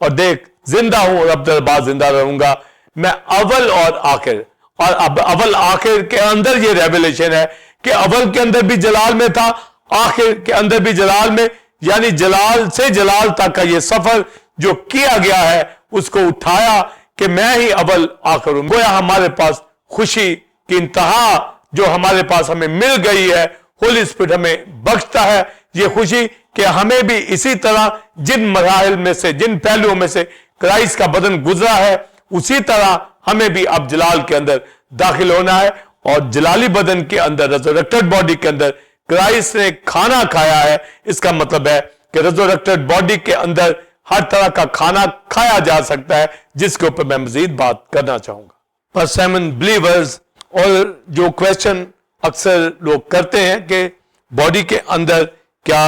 اور دیکھ زندہ ہوں اور اب در بعد زندہ رہوں گا. میں اول اور آخر, اور اب اول آخر کے اندر یہ ریویلیشن ہے کہ اول کے اندر بھی جلال میں تھا, آخر کے اندر بھی جلال میں, یعنی جلال سے جلال تک کا یہ سفر جو کیا گیا ہے اس کو اٹھایا کہ میں ہی اول آخر ہوں. گویا ہمارے پاس خوشی کی انتہا جو ہمارے پاس ہمیں مل گئی ہے, ہولی اسپرٹ ہمیں بخشتا ہے یہ خوشی کہ ہمیں بھی اسی طرح جن مراحل میں سے, جن پہلوؤں میں سے کرائسٹ کا بدن گزرا ہے اسی طرح ہمیں بھی اب جلال کے اندر داخل ہونا ہے. اور جلالی بدن کے اندر, ریزورکٹڈ باڈی کے اندر کرائسٹ نے کھانا کھایا ہے. اس کا مطلب ہے کہ ریزورکٹڈ باڈی کے اندر ہر طرح کا کھانا کھایا جا سکتا ہے, جس کے اوپر میں مزید بات کرنا چاہوں گا. پر سائمن بلیورز اور جو کویسچن اکثر لوگ کرتے ہیں کہ باڈی کے اندر کیا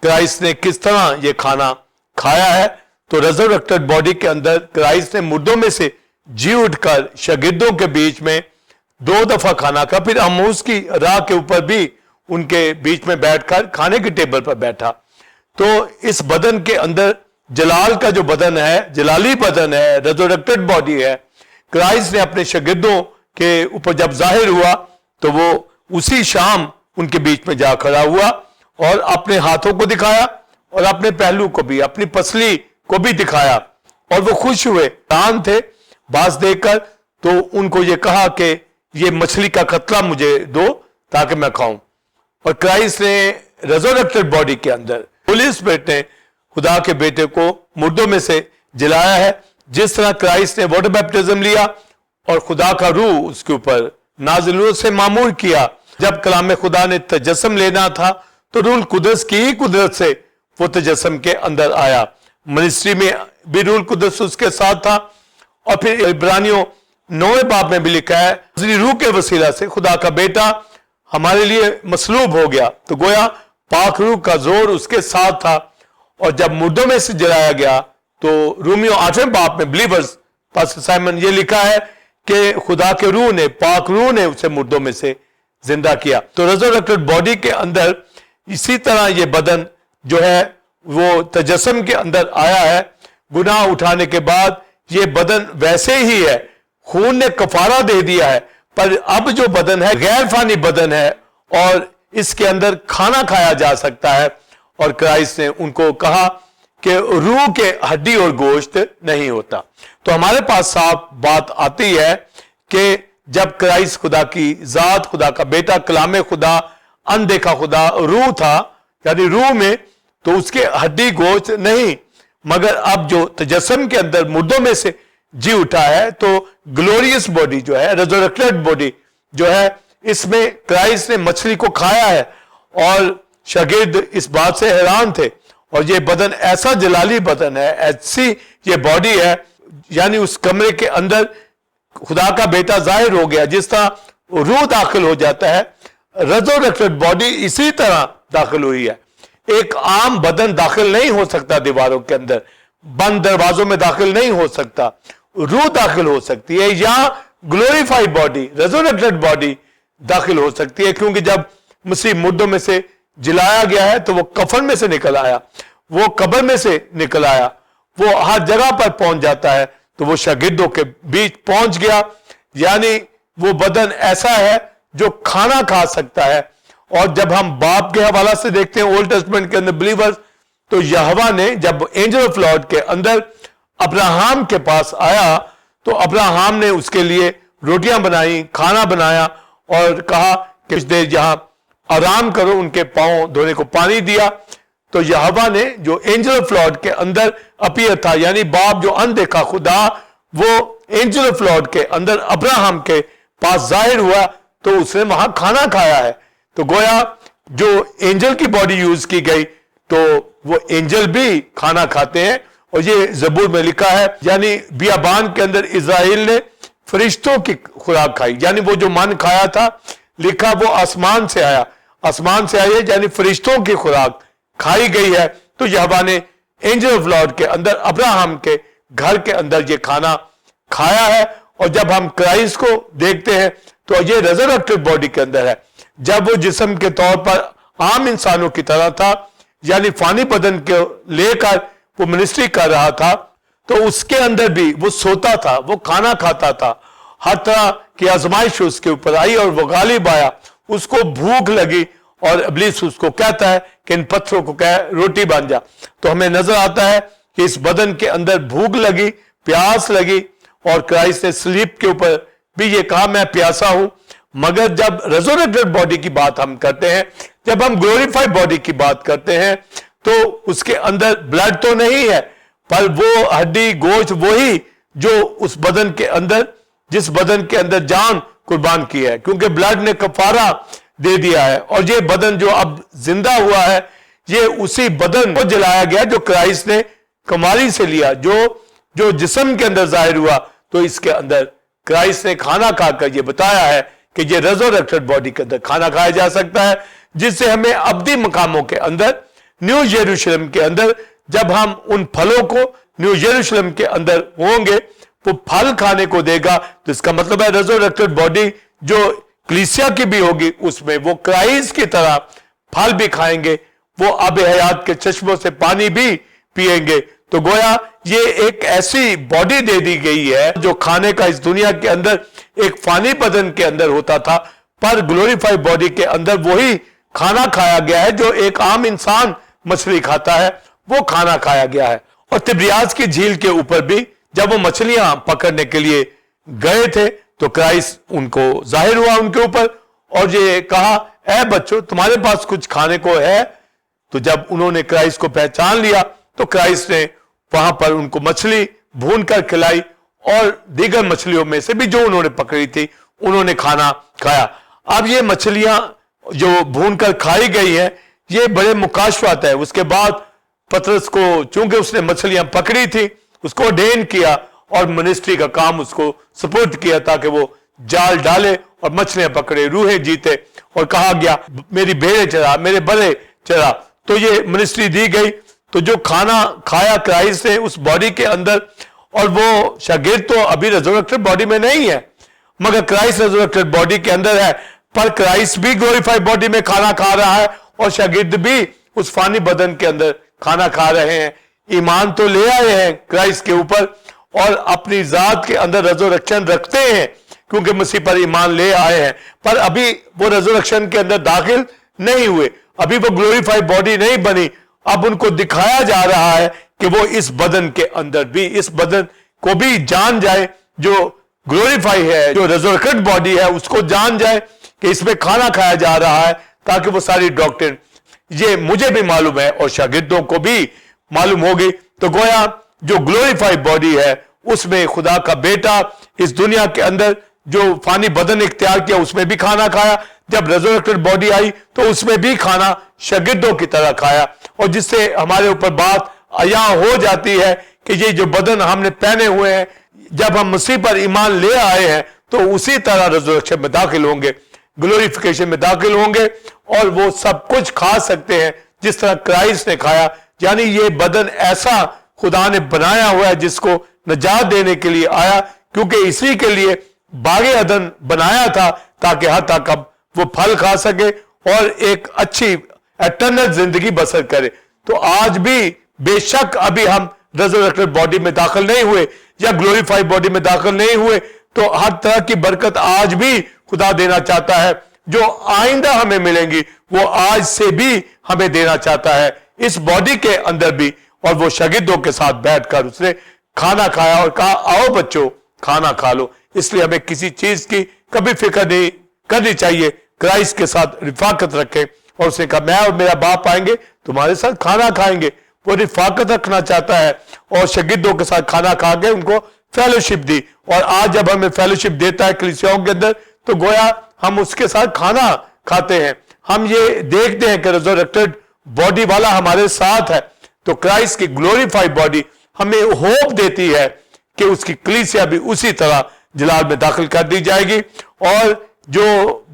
کرائسٹ نے کس طرح یہ کھانا کھایا ہے, تو ریزورکٹڈ باڈی کے اندر کرائسٹ نے مردوں میں سے جی اٹھ کر شاگردوں کے بیچ میں 2 دفعہ کھانا کھا, پھر اموس کی راہ کے اوپر بھی ان کے بیچ میں بیٹھ کر کھانے کی ٹیبل پر بیٹھا. تو اس بدن کے اندر جلال کا جو بدن ہے, جلالی بدن ہے, ریزورکٹڈ باڈی ہے, کرائسٹ نے اپنے شاگردوں کے اوپر جب ظاہر ہوا تو وہ اسی شام ان کے بیچ میں جا کھڑا ہوا اور اپنے ہاتھوں کو دکھایا اور اپنے پہلو کو بھی, اپنی پسلی کو بھی دکھایا, اور وہ خوش ہوئے, حیران تھے باز دیکھ کر. تو ان کو یہ کہا کہ یہ مچھلی کا قطرہ مجھے دو تاکہ میں کھاؤں. اور کرائسٹ نے ریزورکٹڈ باڈی کے اندر, ہولی اسپرٹ نے خدا کے بیٹے کو مردوں میں سے جلایا ہے. جس طرح کرائسٹ نے واٹر بیپٹزم لیا اور خدا کا روح اس کے اوپر نازل ہوا, سے معمور کیا. جب کلام خدا نے تجسم لینا تھا تو روح القدس کی ہی قدرت سے وہ تجسم کے اندر آیا. منسٹری میں بھی روح القدس اس کے ساتھ تھا. اور پھر عبرانیوں 9 باب میں بھی لکھا ہے روح کے وسیلہ سے خدا کا بیٹا ہمارے لیے مصلوب ہو گیا. تو گویا پاک روح کا زور اس کے ساتھ تھا. اور جب مردوں میں سے جلایا گیا تو رومیو 8 باب میں بلیورز پاسٹر سائمن یہ لکھا ہے کہ خدا کے روح نے, پاک روح نے اسے مردوں میں سے زندہ کیا. تو ریزورکٹڈ باڈی کے اندر اسی طرح یہ بدن جو ہے وہ تجسم کے اندر آیا ہے. گناہ اٹھانے کے بعد یہ بدن ویسے ہی ہے, خون نے کفارہ دے دیا ہے, پر اب جو بدن ہے غیر فانی بدن ہے اور اس کے اندر کھانا کھایا جا سکتا ہے. اور کرائسٹ نے ان کو کہا کہ روح کے ہڈی اور گوشت نہیں ہوتا. تو ہمارے پاس صاف بات آتی ہے کہ جب کرائسٹ خدا کی ذات, خدا کا بیٹا, کلام خدا, اندیکھا خدا روح تھا, یعنی روح میں, تو اس کے ہڈی گوشت نہیں. مگر اب جو تجسم کے اندر مردوں میں سے جی اٹھا ہے تو گلوریس باڈی جو ہے, ریزورکٹڈ باڈی جو ہے, اس میں کرائسٹ نے مچھلی کو کھایا ہے. اور شاگرد اس بات سے حیران تھے. اور یہ بدن ایسا جلالی بدن ہے, ایسی یہ باڈی ہے, یعنی اس کمرے کے اندر خدا کا بیٹا ظاہر ہو گیا. جس طرح روح داخل ہو جاتا ہے, ریزورکٹڈ باڈی اسی طرح داخل ہوئی ہے. ایک عام بدن داخل نہیں ہو سکتا دیواروں کے اندر, بند دروازوں میں داخل نہیں ہو سکتا. روح داخل ہو سکتی ہے, یا گلوریفائی باڈی, ریزورکٹڈ باڈی داخل ہو سکتی ہے. کیونکہ جب مسیح مردوں میں سے جلایا گیا ہے تو وہ کفن میں سے نکل آیا, وہ قبر میں سے نکل آیا, وہ ہر جگہ پر پہنچ جاتا ہے. تو وہ شاگردوں کے بیچ پہنچ گیا, یعنی وہ بدن ایسا ہے جو کھانا کھا سکتا ہے. اور جب ہم باپ کے حوالہ سے دیکھتے ہیں اولڈ ٹیسٹمنٹ کے اندر بلیورز, تو یہوہ نے جب اینجل آف لارڈ کے اندر ابراہام کے پاس آیا تو ابراہام نے اس کے لیے روٹیاں بنائی, کھانا بنایا اور کہا کہ کچھ دیر جہاں آرام کرو, ان کے پاؤں دھونے کو پانی دیا. تو یہوہ نے جو اینجل آف لارڈ کے اندر اپیئر تھا, یعنی باپ جو اندیکھا خدا, وہ اینجل آف لارڈ کے اندر ابراہم کے پاس ظاہر ہوا, تو اس نے وہاں کھانا کھایا ہے. تو گویا جو اینجل کی باڈی یوز کی گئی تو وہ اینجل بھی کھانا کھاتے ہیں. اور یہ زبور میں لکھا ہے, یعنی بیابان کے اندر اسرائیل نے فرشتوں کی خوراک کھائی, یعنی وہ جو من کھایا تھا لکھا وہ آسمان سے آیا, آسمان سے آئی ہے, یعنی فرشتوں کی خوراک کھائی گئی ہے. تو یہوہ نے اینجل آف لارڈ کے اندر ابراہم کے گھر کے اندر یہ کھانا کھایا ہے. اور جب ہم کرائسٹ کو دیکھتے ہیں تو یہ ریزرریکٹڈ باڈی کے اندر ہے. جب وہ جسم کے طور پر عام انسانوں کی طرح تھا, یعنی فانی بدن کو لے کر وہ منسٹری کر رہا تھا, تو اس کے اندر بھی وہ سوتا تھا, وہ کھانا کھاتا تھا. ہر طرح کی آزمائش اس کے اوپر آئی اور وہ غالب آیا. اس کو بھوک لگی اور ابلیس اس کو کہتا ہے کہ ان پتھروں کو کہے روٹی بن جا. تو ہمیں نظر آتا ہے کہ اس بدن کے اندر بھوک لگی, پیاس لگی, اور کرائسٹ نے سلیپ کے اوپر بھی یہ کہا میں پیاسا ہوں. مگر جب ریزرریکٹڈ باڈی کی بات ہم کرتے ہیں, جب ہم گلوریفائڈ باڈی کی بات کرتے ہیں, تو اس کے اندر بلڈ تو نہیں ہے, پر وہ ہڈی گوشت وہی جو اس بدن کے اندر, جس بدن کے اندر جان قربان کی ہے, کیونکہ بلڈ نے کفارہ دے دیا ہے. اور یہ بدن جو اب زندہ ہوا ہے, یہ اسی بدن کو جلایا گیا جو کرائسٹ نے کماری سے لیا, جو جسم کے اندر ظاہر ہوا. تو اس کے اندر کرائسٹ نے کھانا کھا کر یہ بتایا ہے کہ یہ ریزرریکٹڈ باڈی کے اندر کھانا کھایا جا سکتا ہے, جس سے ہمیں ابدی مقاموں کے اندر, نیو یروشلم کے اندر, جب ہم ان پھلوں کو نیو یروشلم کے اندر ہوں گے, وہ پھل کھانے کو دے گا. تو اس کا مطلب ہے ریزرریکٹڈ باڈی جو کلیسیا کی بھی ہوگی, اس میں وہ کرائسٹ کی طرح پھل بھی کھائیں گے, وہ آب حیات کے چشموں سے پانی بھی پیئیں گے. تو گویا یہ ایک ایسی باڈی دے دی گئی ہے جو کھانے کا اس دنیا کے اندر ایک فانی بدن کے اندر ہوتا تھا, پر گلوریفائی باڈی کے اندر وہی کھانا کھایا گیا ہے جو ایک عام انسان مچھلی کھاتا ہے, وہ کھانا کھایا گیا ہے. اور تبریاس کی جھیل کے اوپر بھی جب وہ مچھلیاں پکڑنے کے لیے گئے تھے, تو کرائسٹ ان کو ظاہر ہوا ان کے اوپر, اور یہ کہا اے بچوں تمہارے پاس کچھ کھانے کو ہے. تو جب انہوں نے کرائسٹ کو پہچان لیا, تو کرائسٹ نے وہاں پر ان کو مچھلی بھون کر کھلائی, اور دیگر مچھلیوں میں سے بھی جو انہوں نے پکڑی تھی انہوں نے کھانا کھایا. اب یہ مچھلیاں جو بھون کر کھائی گئی ہیں, یہ بڑے مکاشفات ہے. اس کے بعد پطرس کو, چونکہ اس نے مچھلیاں پکڑی تھی, اس کو ڈین کیا اور منسٹری کا کام اس کو سپورٹ کیا تاکہ وہ جال ڈالے اور مچھلیاں پکڑے, روحیں جیتے, اور کہا گیا میری بھیڑیں چرا, میرے بڑے چرا. تو یہ منسٹری دی گئی. تو جو کھانا کھایا کرائسٹ نے اس باڈی کے اندر, اور وہ شاگرد تو ابھی ریزرریکٹڈ باڈی میں نہیں ہے, مگر کرائسٹ ریزرریکٹڈ باڈی کے اندر ہے, پر کرائسٹ بھی گلوریفائڈ باڈی میں کھانا کھا رہا ہے, اور شاگرد بھی اس فانی بدن کے اندر کھانا کھا رہے ہیں. ایمان تو لے آئے ہیں کرائسٹ کے اوپر, اور اپنی ذات کے اندر ریزرریکشن رکھتے ہیں کیونکہ مسیح پر ایمان لے آئے ہیں, پر ابھی وہ ریزرریکشن کے اندر داخل نہیں ہوئے, ابھی وہ گلوریفائڈ باڈی نہیں بنی. اب ان کو دکھایا جا رہا ہے کہ وہ اس بدن کے اندر بھی, اس بدن کو بھی جان جائے جو گلوریفائی ہے, جو ریزرریکٹڈ باڈی ہے, اس کو جان جائے کہ اس میں کھانا کھایا جا رہا ہے, تاکہ وہ ساری ڈاکٹرن یہ مجھے بھی معلوم ہے اور شاگردوں کو بھی معلوم ہوگی. تو گویا جو گلوریفائی باڈی ہے اس میں خدا کا بیٹا اس دنیا کے اندر جو فانی بدن اختیار کیا اس میں بھی کھانا کھایا, جب ریزرریکٹڈ باڈی آئی تو اس میں بھی کھانا شاگردوں کی طرح کھایا, اور جس سے ہمارے اوپر بات عیاں ہو جاتی ہے کہ یہ جو بدن ہم نے پہنے ہوئے ہیں, جب ہم مسیح پر ایمان لے آئے ہیں تو اسی طرح ریزرریکشن میں داخل ہوں گے, گلوریفیکیشن میں داخل ہوں گے, اور وہ سب کچھ کھا سکتے ہیں جس طرح کرائسٹ نے کھایا. یعنی یہ بدن ایسا خدا نے بنایا ہوا ہے جس کو نجات دینے کے لیے آیا, کیونکہ اسی کے لیے باغ عدن بنایا تھا تاکہ ہر تک اب وہ پھل کھا سکے اور ایک اچھی ایٹرنل زندگی بسر کرے. تو آج بھی بے شک ابھی ہم ریزرریکٹڈ باڈی میں داخل نہیں ہوئے یا گلوریفائڈ باڈی میں داخل نہیں ہوئے, تو ہر طرح کی برکت آج بھی خدا دینا چاہتا ہے. جو آئندہ ہمیں ملیں گی وہ آج سے بھی ہمیں دینا چاہتا ہے اس باڈی کے اندر بھی. اور وہ شاگردوں کے ساتھ بیٹھ کر اس نے کھانا کھایا اور کہا آؤ بچوں کھانا کھا لو, اس لیے ہمیں کسی چیز کی کبھی فکر نہیں کرنی چاہیے، کرائسٹ کے ساتھ رفاقت رکھیں. اور اس نے کہا میں اور میرا باپ آئیں گے تمہارے ساتھ کھانا کھائیں گے. وہ رفاقت رکھنا چاہتا ہے اور شاگردوں کے ساتھ کھانا کھا کے ان کو فیلوشپ دی. اور آج جب ہمیں فیلوشپ دیتا ہے کلیسیاؤں کے اندر تو گویا ہم اس کے ساتھ کھانا کھاتے ہیں. ہم یہ دیکھتے ہیں کہ ریزریکٹڈ باڈی والا ہمارے ساتھ ہے. تو کرائسٹ کی گلوریفائی باڈی ہمیں ہوپ دیتی ہے کہ اس کی کلیسیا بھی اسی طرح جلال میں داخل کر دی جائے گی. اور جو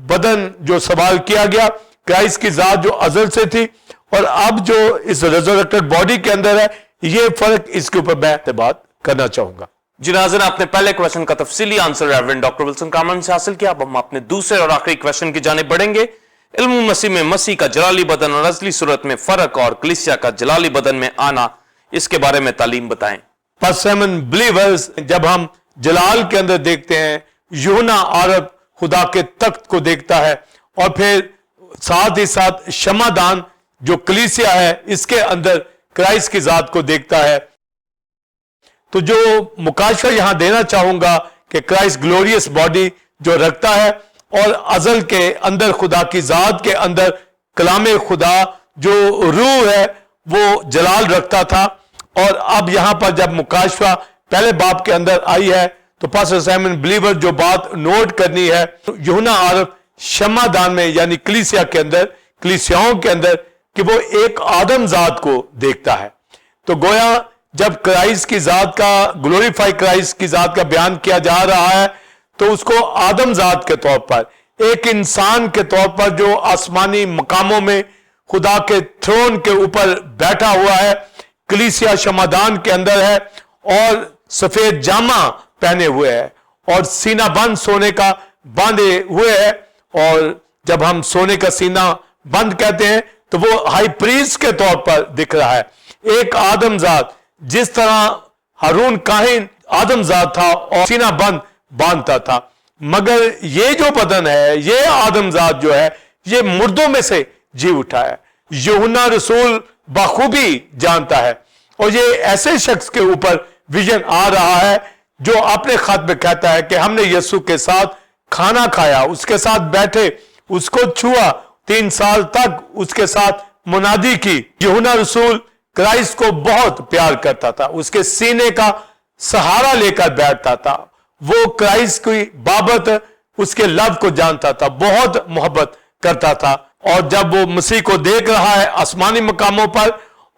بدن جو سوال کیا گیا، کرائسٹ کی ذات جو ازل سے تھی اور اب جو اس ریزریکٹڈ باڈی کے اندر ہے، یہ فرق اس کے اوپر میں بات کرنا چاہوں گا. جی ناظرین، آپ نے پہلے کویشچن کا تفصیلی answer reverend doctor Wilson Kamran سے حاصل کیا. اب ہم اپنے دوسرے اور آخری کویشچن کی جانب بڑھیں گے. علم مسیح میں مسیح کا جلالی بدن اور ازلی صورت میں فرق اور کلیسیا کا جلالی بدن میں آنا، اس کے بارے میں تعلیم بتائیں. پس سیمن بلیورز، جب ہم جلال کے اندر دیکھتے ہیں، یوحنا عرب خدا کے تخت کو دیکھتا ہے اور پھر ساتھ ہی ساتھ شمعدان جو کلیسیا ہے اس کے اندر کرائسٹ کی ذات کو دیکھتا ہے. تو جو مکاشفہ یہاں دینا چاہوں گا کہ کرائسٹ گلوریس باڈی جو رکھتا ہے اور ازل کے اندر خدا کی ذات کے اندر کلام خدا جو روح ہے وہ جلال رکھتا تھا. اور اب یہاں پر جب مکاشفہ پہلے باب کے اندر آئی ہے تو پاسٹر سائمن بلیور جو بات نوٹ کرنی ہے، یوحنا عارف شمعدان میں یعنی کلیسیا کے اندر، کلیسیاؤں کے اندر، کہ وہ ایک آدم ذات کو دیکھتا ہے. تو گویا جب کرائسٹ کی ذات کا، گلوریفائی کرائسٹ کی ذات کا بیان کیا جا رہا ہے تو اس کو آدم ذات کے طور پر، ایک انسان کے طور پر جو آسمانی مقاموں میں خدا کے تھرون کے اوپر بیٹھا ہوا ہے، کلیسیا شمعدان کے اندر ہے اور سفید جامہ پہنے ہوئے ہے اور سینہ بند سونے کا باندھے ہوئے ہے. اور جب ہم سونے کا سینہ بند کہتے ہیں تو وہ ہائی پریسٹ کے طور پر دکھ رہا ہے. ایک آدم ذات، جس طرح ہارون کاہن آدم ذات تھا اور سینہ بند باندھتا تھا، مگر یہ جو بدن ہے، یہ آدم ذات جو ہے، یہ مردوں میں سے جی اٹھا ہے. یوحنا رسول بخوبی جانتا ہے اور یہ ایسے شخص کے اوپر ویژن آ رہا ہے جو اپنے خط میں کہتا ہے کہ ہم نے یسوع کے ساتھ کھانا کھایا، اس کے ساتھ بیٹھے، اس کو چھوا، 3 سال تک اس کے ساتھ منادی کی. یوحنا رسول کرائسٹ کو بہت پیار کرتا تھا، اس کے سینے کا سہارا لے کر بیٹھتا تھا. وہ کرائسٹ کی بابت اس کے لو کو جانتا تھا، بہت محبت کرتا تھا. اور جب وہ مسیح کو دیکھ رہا ہے آسمانی مقاموں پر،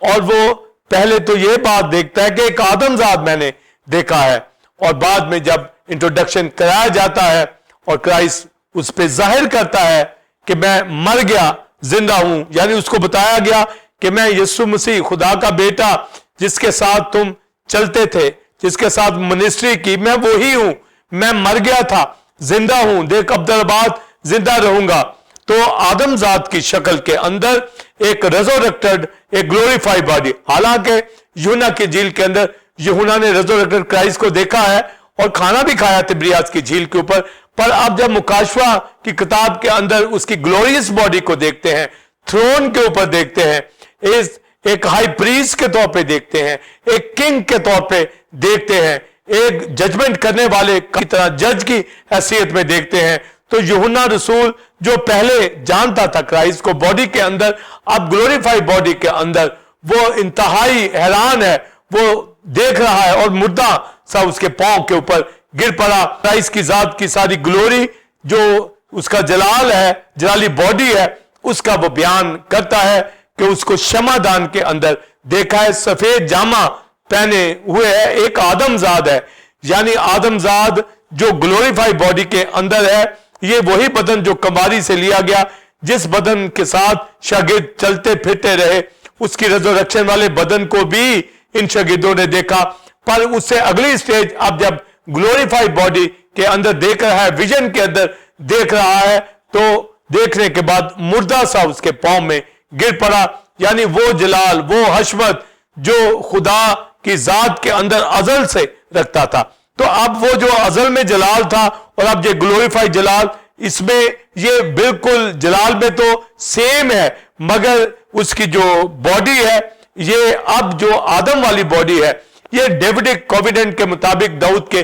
اور وہ پہلے تو یہ بات دیکھتا ہے کہ ایک آدم ذات میں نے دیکھا ہے، اور بعد میں جب انٹروڈکشن کرایا جاتا ہے اور کرائسٹ اس پہ ظاہر کرتا ہے کہ میں مر گیا زندہ ہوں، یعنی اس کو بتایا گیا کہ میں یسوع مسیح خدا کا بیٹا جس کے ساتھ تم چلتے تھے، جس کے ساتھ منسٹری کی، میں وہی ہوں، میں مر گیا تھا، زندہ ہوں، دیکھ عبدالباد زندہ رہوں گا. تو آدم ذات کی شکل کے اندر ایک ریزوریکٹڈ، ایک گلوریفائی باڈی. حالانکہ یوحنا کی جھیل کے اندر یوحنا نے ریزوریکٹڈ کرائسٹ کو دیکھا ہے اور کھانا بھی کھایا تبریاس کی جھیل کے اوپر، پر اب جب مکاشفہ کی کتاب کے اندر اس کی گلوریس باڈی کو دیکھتے ہیں، تھرون کے اوپر دیکھتے ہیں، ایک ہائی پریسٹ کے طور پہ دیکھتے ہیں، ایک کنگ کے طور پہ دیکھتے ہیں، ایک ججمنٹ کرنے والے کی طرح جج کی حیثیت میں دیکھتے ہیں، تو یوحنا رسول جو پہلے جانتا تھا کرائسٹ کو باڈی کے اندر، اب گلوریفائی باڈی کے اندر وہ انتہائی حیران ہے. وہ دیکھ رہا ہے اور مردہ سا اس کے پاؤں کے اوپر گر پڑا. کرائسٹ کی ذات کی ساری گلوری جو اس کا جلال ہے، جلالی باڈی ہے، اس کا وہ بیان کرتا ہے کہ اس کو شمعدان کے اندر دیکھا ہے، سفید جامہ پہنے ہوئے ہے، ایک آدم ذات ہے. یعنی آدم ذات جو گلوریفائی باڈی کے اندر ہے، یہ وہی بدن جو کماری سے لیا گیا، جس بدن کے ساتھ شاگرد چلتے پھرتے رہے. اس کی ریزریکشن والے بدن کو بھی ان شاگردوں نے دیکھا، پر اس سے اگلی سٹیج اب جب گلوریفائی باڈی کے اندر دیکھ رہا ہے، ویژن کے اندر دیکھ رہا ہے، تو دیکھنے کے بعد مردہ سا اس کے پاؤں میں گر پڑا. یعنی وہ جلال، وہ حشمت جو خدا کی ذات کے اندر ازل سے رکھتا تھا، تو اب وہ جو ازل میں جلال تھا اور اب یہ گلوریفائی جلال، اس میں یہ بالکل جلال میں تو سیم ہے، مگر اس کی جو باڈی ہے، یہ اب جو آدم والی باڈی ہے، یہ ڈیوڈک کوویڈنٹ کے مطابق داؤد کے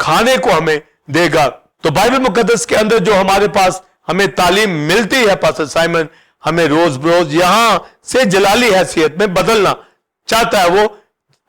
کھانے کو ہمیں دے گا. تو بائبل مقدس کے اندر جو ہمارے پاس ہمیں تعلیم ملتی ہے پاسٹر سائمن, ہمیں روز بروز یہاں سے جلالی حیثیت میں بدلنا چاہتا ہے وہ,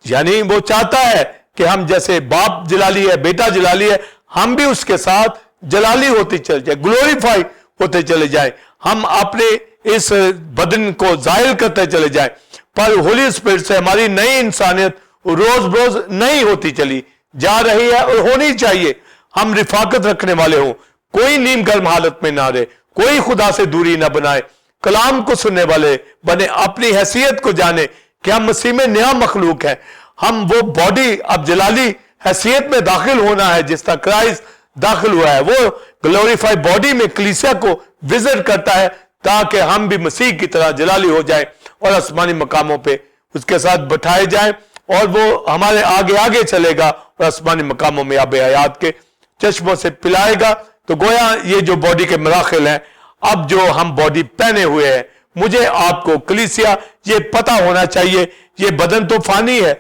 یعنی وہ چاہتا ہے کہ ہم جیسے باپ جلالی ہے, بیٹا جلالی ہے, ہم بھی اس کے ساتھ جلالی ہوتے چلے جائیں, گلوریفائی ہوتے چلے جائیں, ہم اپنے اس بدن کو ظاہر کرتے چلے جائیں. پر ہولی اسپرٹ سے ہماری نئی انسانیت روز بروز نئی ہوتی چلی جا رہی ہے اور ہونی چاہیے. ہم رفاقت رکھنے والے ہوں, کوئی نیم گرم حالت میں نہ رہے, کوئی خدا سے دوری نہ بنائے, کلام کو سننے والے بنے, اپنی حیثیت کو جانے کہ ہم مسیح میں نیا مخلوق ہیں. ہم وہ باڈی اب جلالی حیثیت میں داخل ہونا ہے جس طرح کرائسٹ داخل ہوا ہے. وہ گلوریفائی باڈی میں کلیسیا کو وزٹ کرتا ہے تاکہ ہم بھی مسیح کی طرح جلالی ہو جائیں اور آسمانی مقاموں پہ اس کے ساتھ بٹھائے جائیں, اور وہ ہمارے آگے آگے چلے گا اور آسمانی مقاموں میں آب حیات کے چشموں سے پلائے گا. تو گویا یہ جو باڈی کے مراحل ہیں, اب جو ہم باڈی پہنے ہوئے ہیں, مجھے آپ کو کلیسیا یہ پتا ہونا چاہیے یہ بدن تو فانی ہے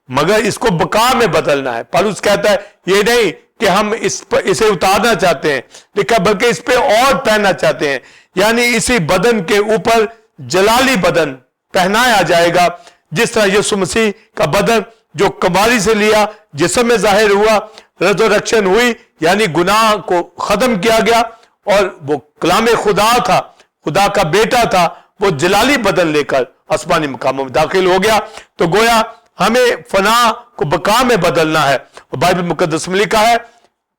مگر اس کو بقا میں بدلنا ہے. پالوس کہتا ہے یہ نہیں کہ ہم اسے اتارنا چاہتے ہیں لیکن بلکہ اس پہ اور پہننا چاہتے ہیں, یعنی اسی بدن کے اوپر جلالی بدن پہنایا جائے گا جس طرح یسوع مسیح کا بدن جو کماری سے لیا, جسم میں ظاہر ہوا, ریزریکشن ہوئی, یعنی گناہ کو ختم کیا گیا اور وہ کلام خدا تھا, خدا کا بیٹا تھا, وہ جلالی بدن لے کر آسمانی مقاموں میں داخل ہو گیا. تو گویا ہمیں فنا کو بقا میں بدلنا ہے. اور بائبل مقدس میں لکھا ہے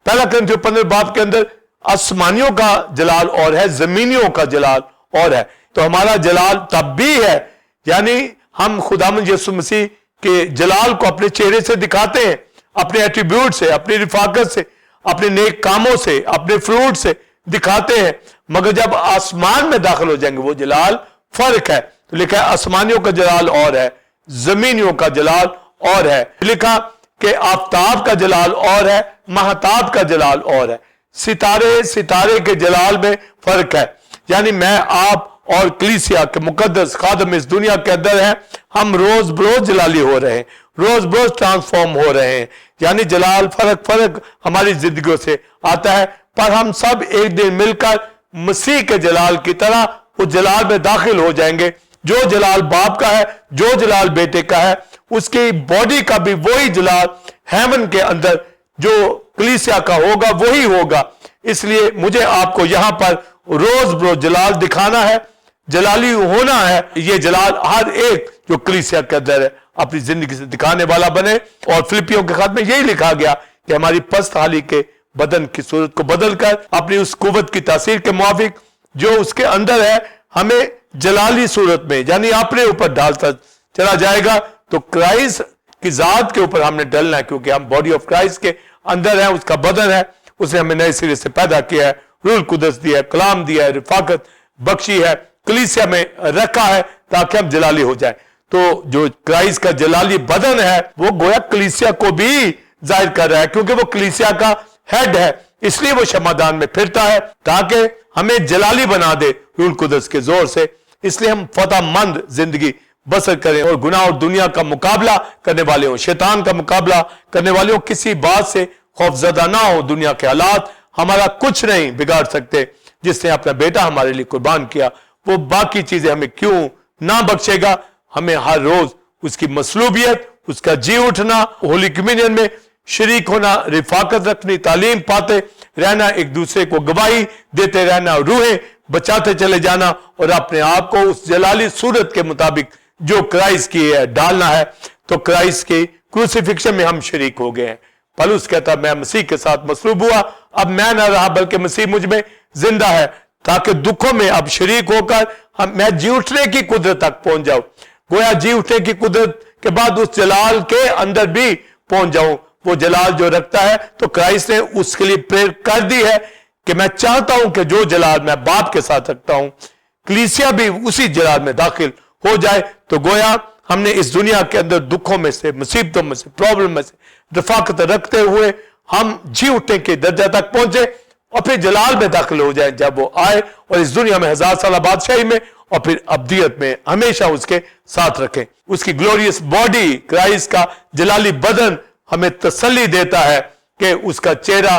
پہلا کرنتھیوں 15 باب کے اندر آسمانیوں کا جلال اور ہے, زمینیوں کا جلال اور ہے. تو ہمارا جلال تب بھی ہے, یعنی ہم خداوند یسوع مسیح کے جلال کو اپنے چہرے سے دکھاتے ہیں, اپنے ایٹریبیوٹ سے, اپنی رفاقت سے, اپنے نیک کاموں سے, اپنے فروٹ سے دکھاتے ہیں. مگر جب آسمان میں داخل ہو جائیں گے وہ جلال فرق ہے. تو لکھا ہے آسمانیوں کا جلال اور ہے, زمینیوں کا جلال اور ہے. لکھا کہ آفتاب کا جلال اور ہے, مہتاب کا جلال اور ہے. ستارے کے جلال میں فرق ہے. یعنی میں آپ اور کلیسیا کے مقدس خادم اس دنیا کے اندر ہیں, ہم روز بروز جلالی ہو رہے ہیں, روز بروز ٹرانسفارم ہو رہے ہیں. یعنی جلال فرق ہماری زندگیوں سے آتا ہے, پر ہم سب ایک دن مل کر مسیح کے جلال کی طرح اس جلال میں داخل ہو جائیں گے. جو جلال باپ کا ہے, جو جلال بیٹے کا ہے, اس کی باڈی کا بھی وہی جلال ہیون کے اندر جو کلیسیا کا ہوگا وہی ہوگا. اس لیے مجھے آپ کو یہاں پر روز بروز جلال دکھانا ہے, جلالی ہونا ہے. یہ جلال ہر ایک جو کلیسیا کے اندر ہے اپنی زندگی سے دکھانے والا بنے. اور فلپیوں کے خط میں یہی لکھا گیا کہ ہماری پست حالی کے بدن کی صورت کو بدل کر اپنی اس قوت کی تاثیر کے موافق جو اس کے اندر ہے ہمیں جلالی صورت میں یعنی اپنے اوپر ڈالتا چلا جائے گا. تو کرائسٹ کی ذات کے اوپر ہم نے ڈلنا ہے, کیونکہ ہم باڈی آف کرائسٹ کے اندر ہیں, اس کا بدن ہے, اس نے ہمیں نئے سرے سے پیدا کیا ہے, روح القدس دیا ہے, کلام دیا ہے, رفاقت بخشی ہے, کلیسیا میں رکھا ہے تاکہ ہم جلالی ہو جائیں. تو جو کرائسٹ کا جلالی بدن ہے وہ گویا کلیسیا کو بھی ظاہر کر رہا ہے, کیونکہ وہ کلیسیا کا ہیڈ ہے, اس لیے وہ شمعدان میں پھرتا ہے تاکہ ہمیں جلالی بنا دے روح القدس کے زور سے. اس لیے ہم فتح مند زندگی بسر کریں اور گناہ اور دنیا کا مقابلہ کرنے والے ہوں, شیطان کا مقابلہ کرنے والے ہوں, کسی بات سے خوف زدہ نہ ہو. دنیا کے حالات ہمارا کچھ نہیں بگاڑ سکتے. جس نے اپنا بیٹا ہمارے لیے قربان کیا وہ باقی چیزیں ہمیں کیوں نہ بخشے گا. ہمیں ہر روز اس کی مصلوبیت, اس کا جی اٹھنا, ہولی کمیونین میں شریک ہونا, رفاقت رکھنی, تعلیم پاتے رہنا, ایک دوسرے کو گواہی دیتے رہنا, روحیں بچاتے چلے جانا, اور اپنے آپ کو اس جلالی صورت کے مطابق جو کرائسٹ کی ہے ڈالنا ہے. تو کرائسٹ کی کروسیفکشن میں ہم شریک ہو گئے ہیں. پالوس کہتا میں مسیح کے ساتھ مصلوب ہوا, اب میں نہ رہا بلکہ مسیح مجھ میں زندہ ہے, تاکہ دکھوں میں اب شریک ہو کر میں جی اٹھنے کی قدرت تک پہنچ جاؤں. گویا جی اٹھنے کی قدرت کے بعد اس جلال کے اندر بھی پہنچ جاؤں, وہ جلال جو رکھتا ہے. تو کرائسٹ نے اس کے لیے پریئر کر دی ہے کہ میں چاہتا ہوں کہ جو جلال میں باپ کے ساتھ رکھتا ہوں کلیسیا بھی اسی جلال میں داخل ہو جائے. تو گویا ہم نے اس دنیا کے اندر دکھوں میں سے, مصیبتوں میں سے, پرابلم میں سے رفاقت رکھتے ہوئے ہم جی اٹھنے کے درجہ تک پہنچے اور پھر جلال میں داخل ہو جائیں جب وہ آئے اور اس دنیا میں 1000 سالہ بادشاہی میں اور پھر ابدیت میں ہمیشہ اس کے ساتھ رکھیں. اس کی گلوریس باڈی کرائسٹ کا جلالی بدن ہمیں تسلی دیتا ہے کہ اس کا چہرہ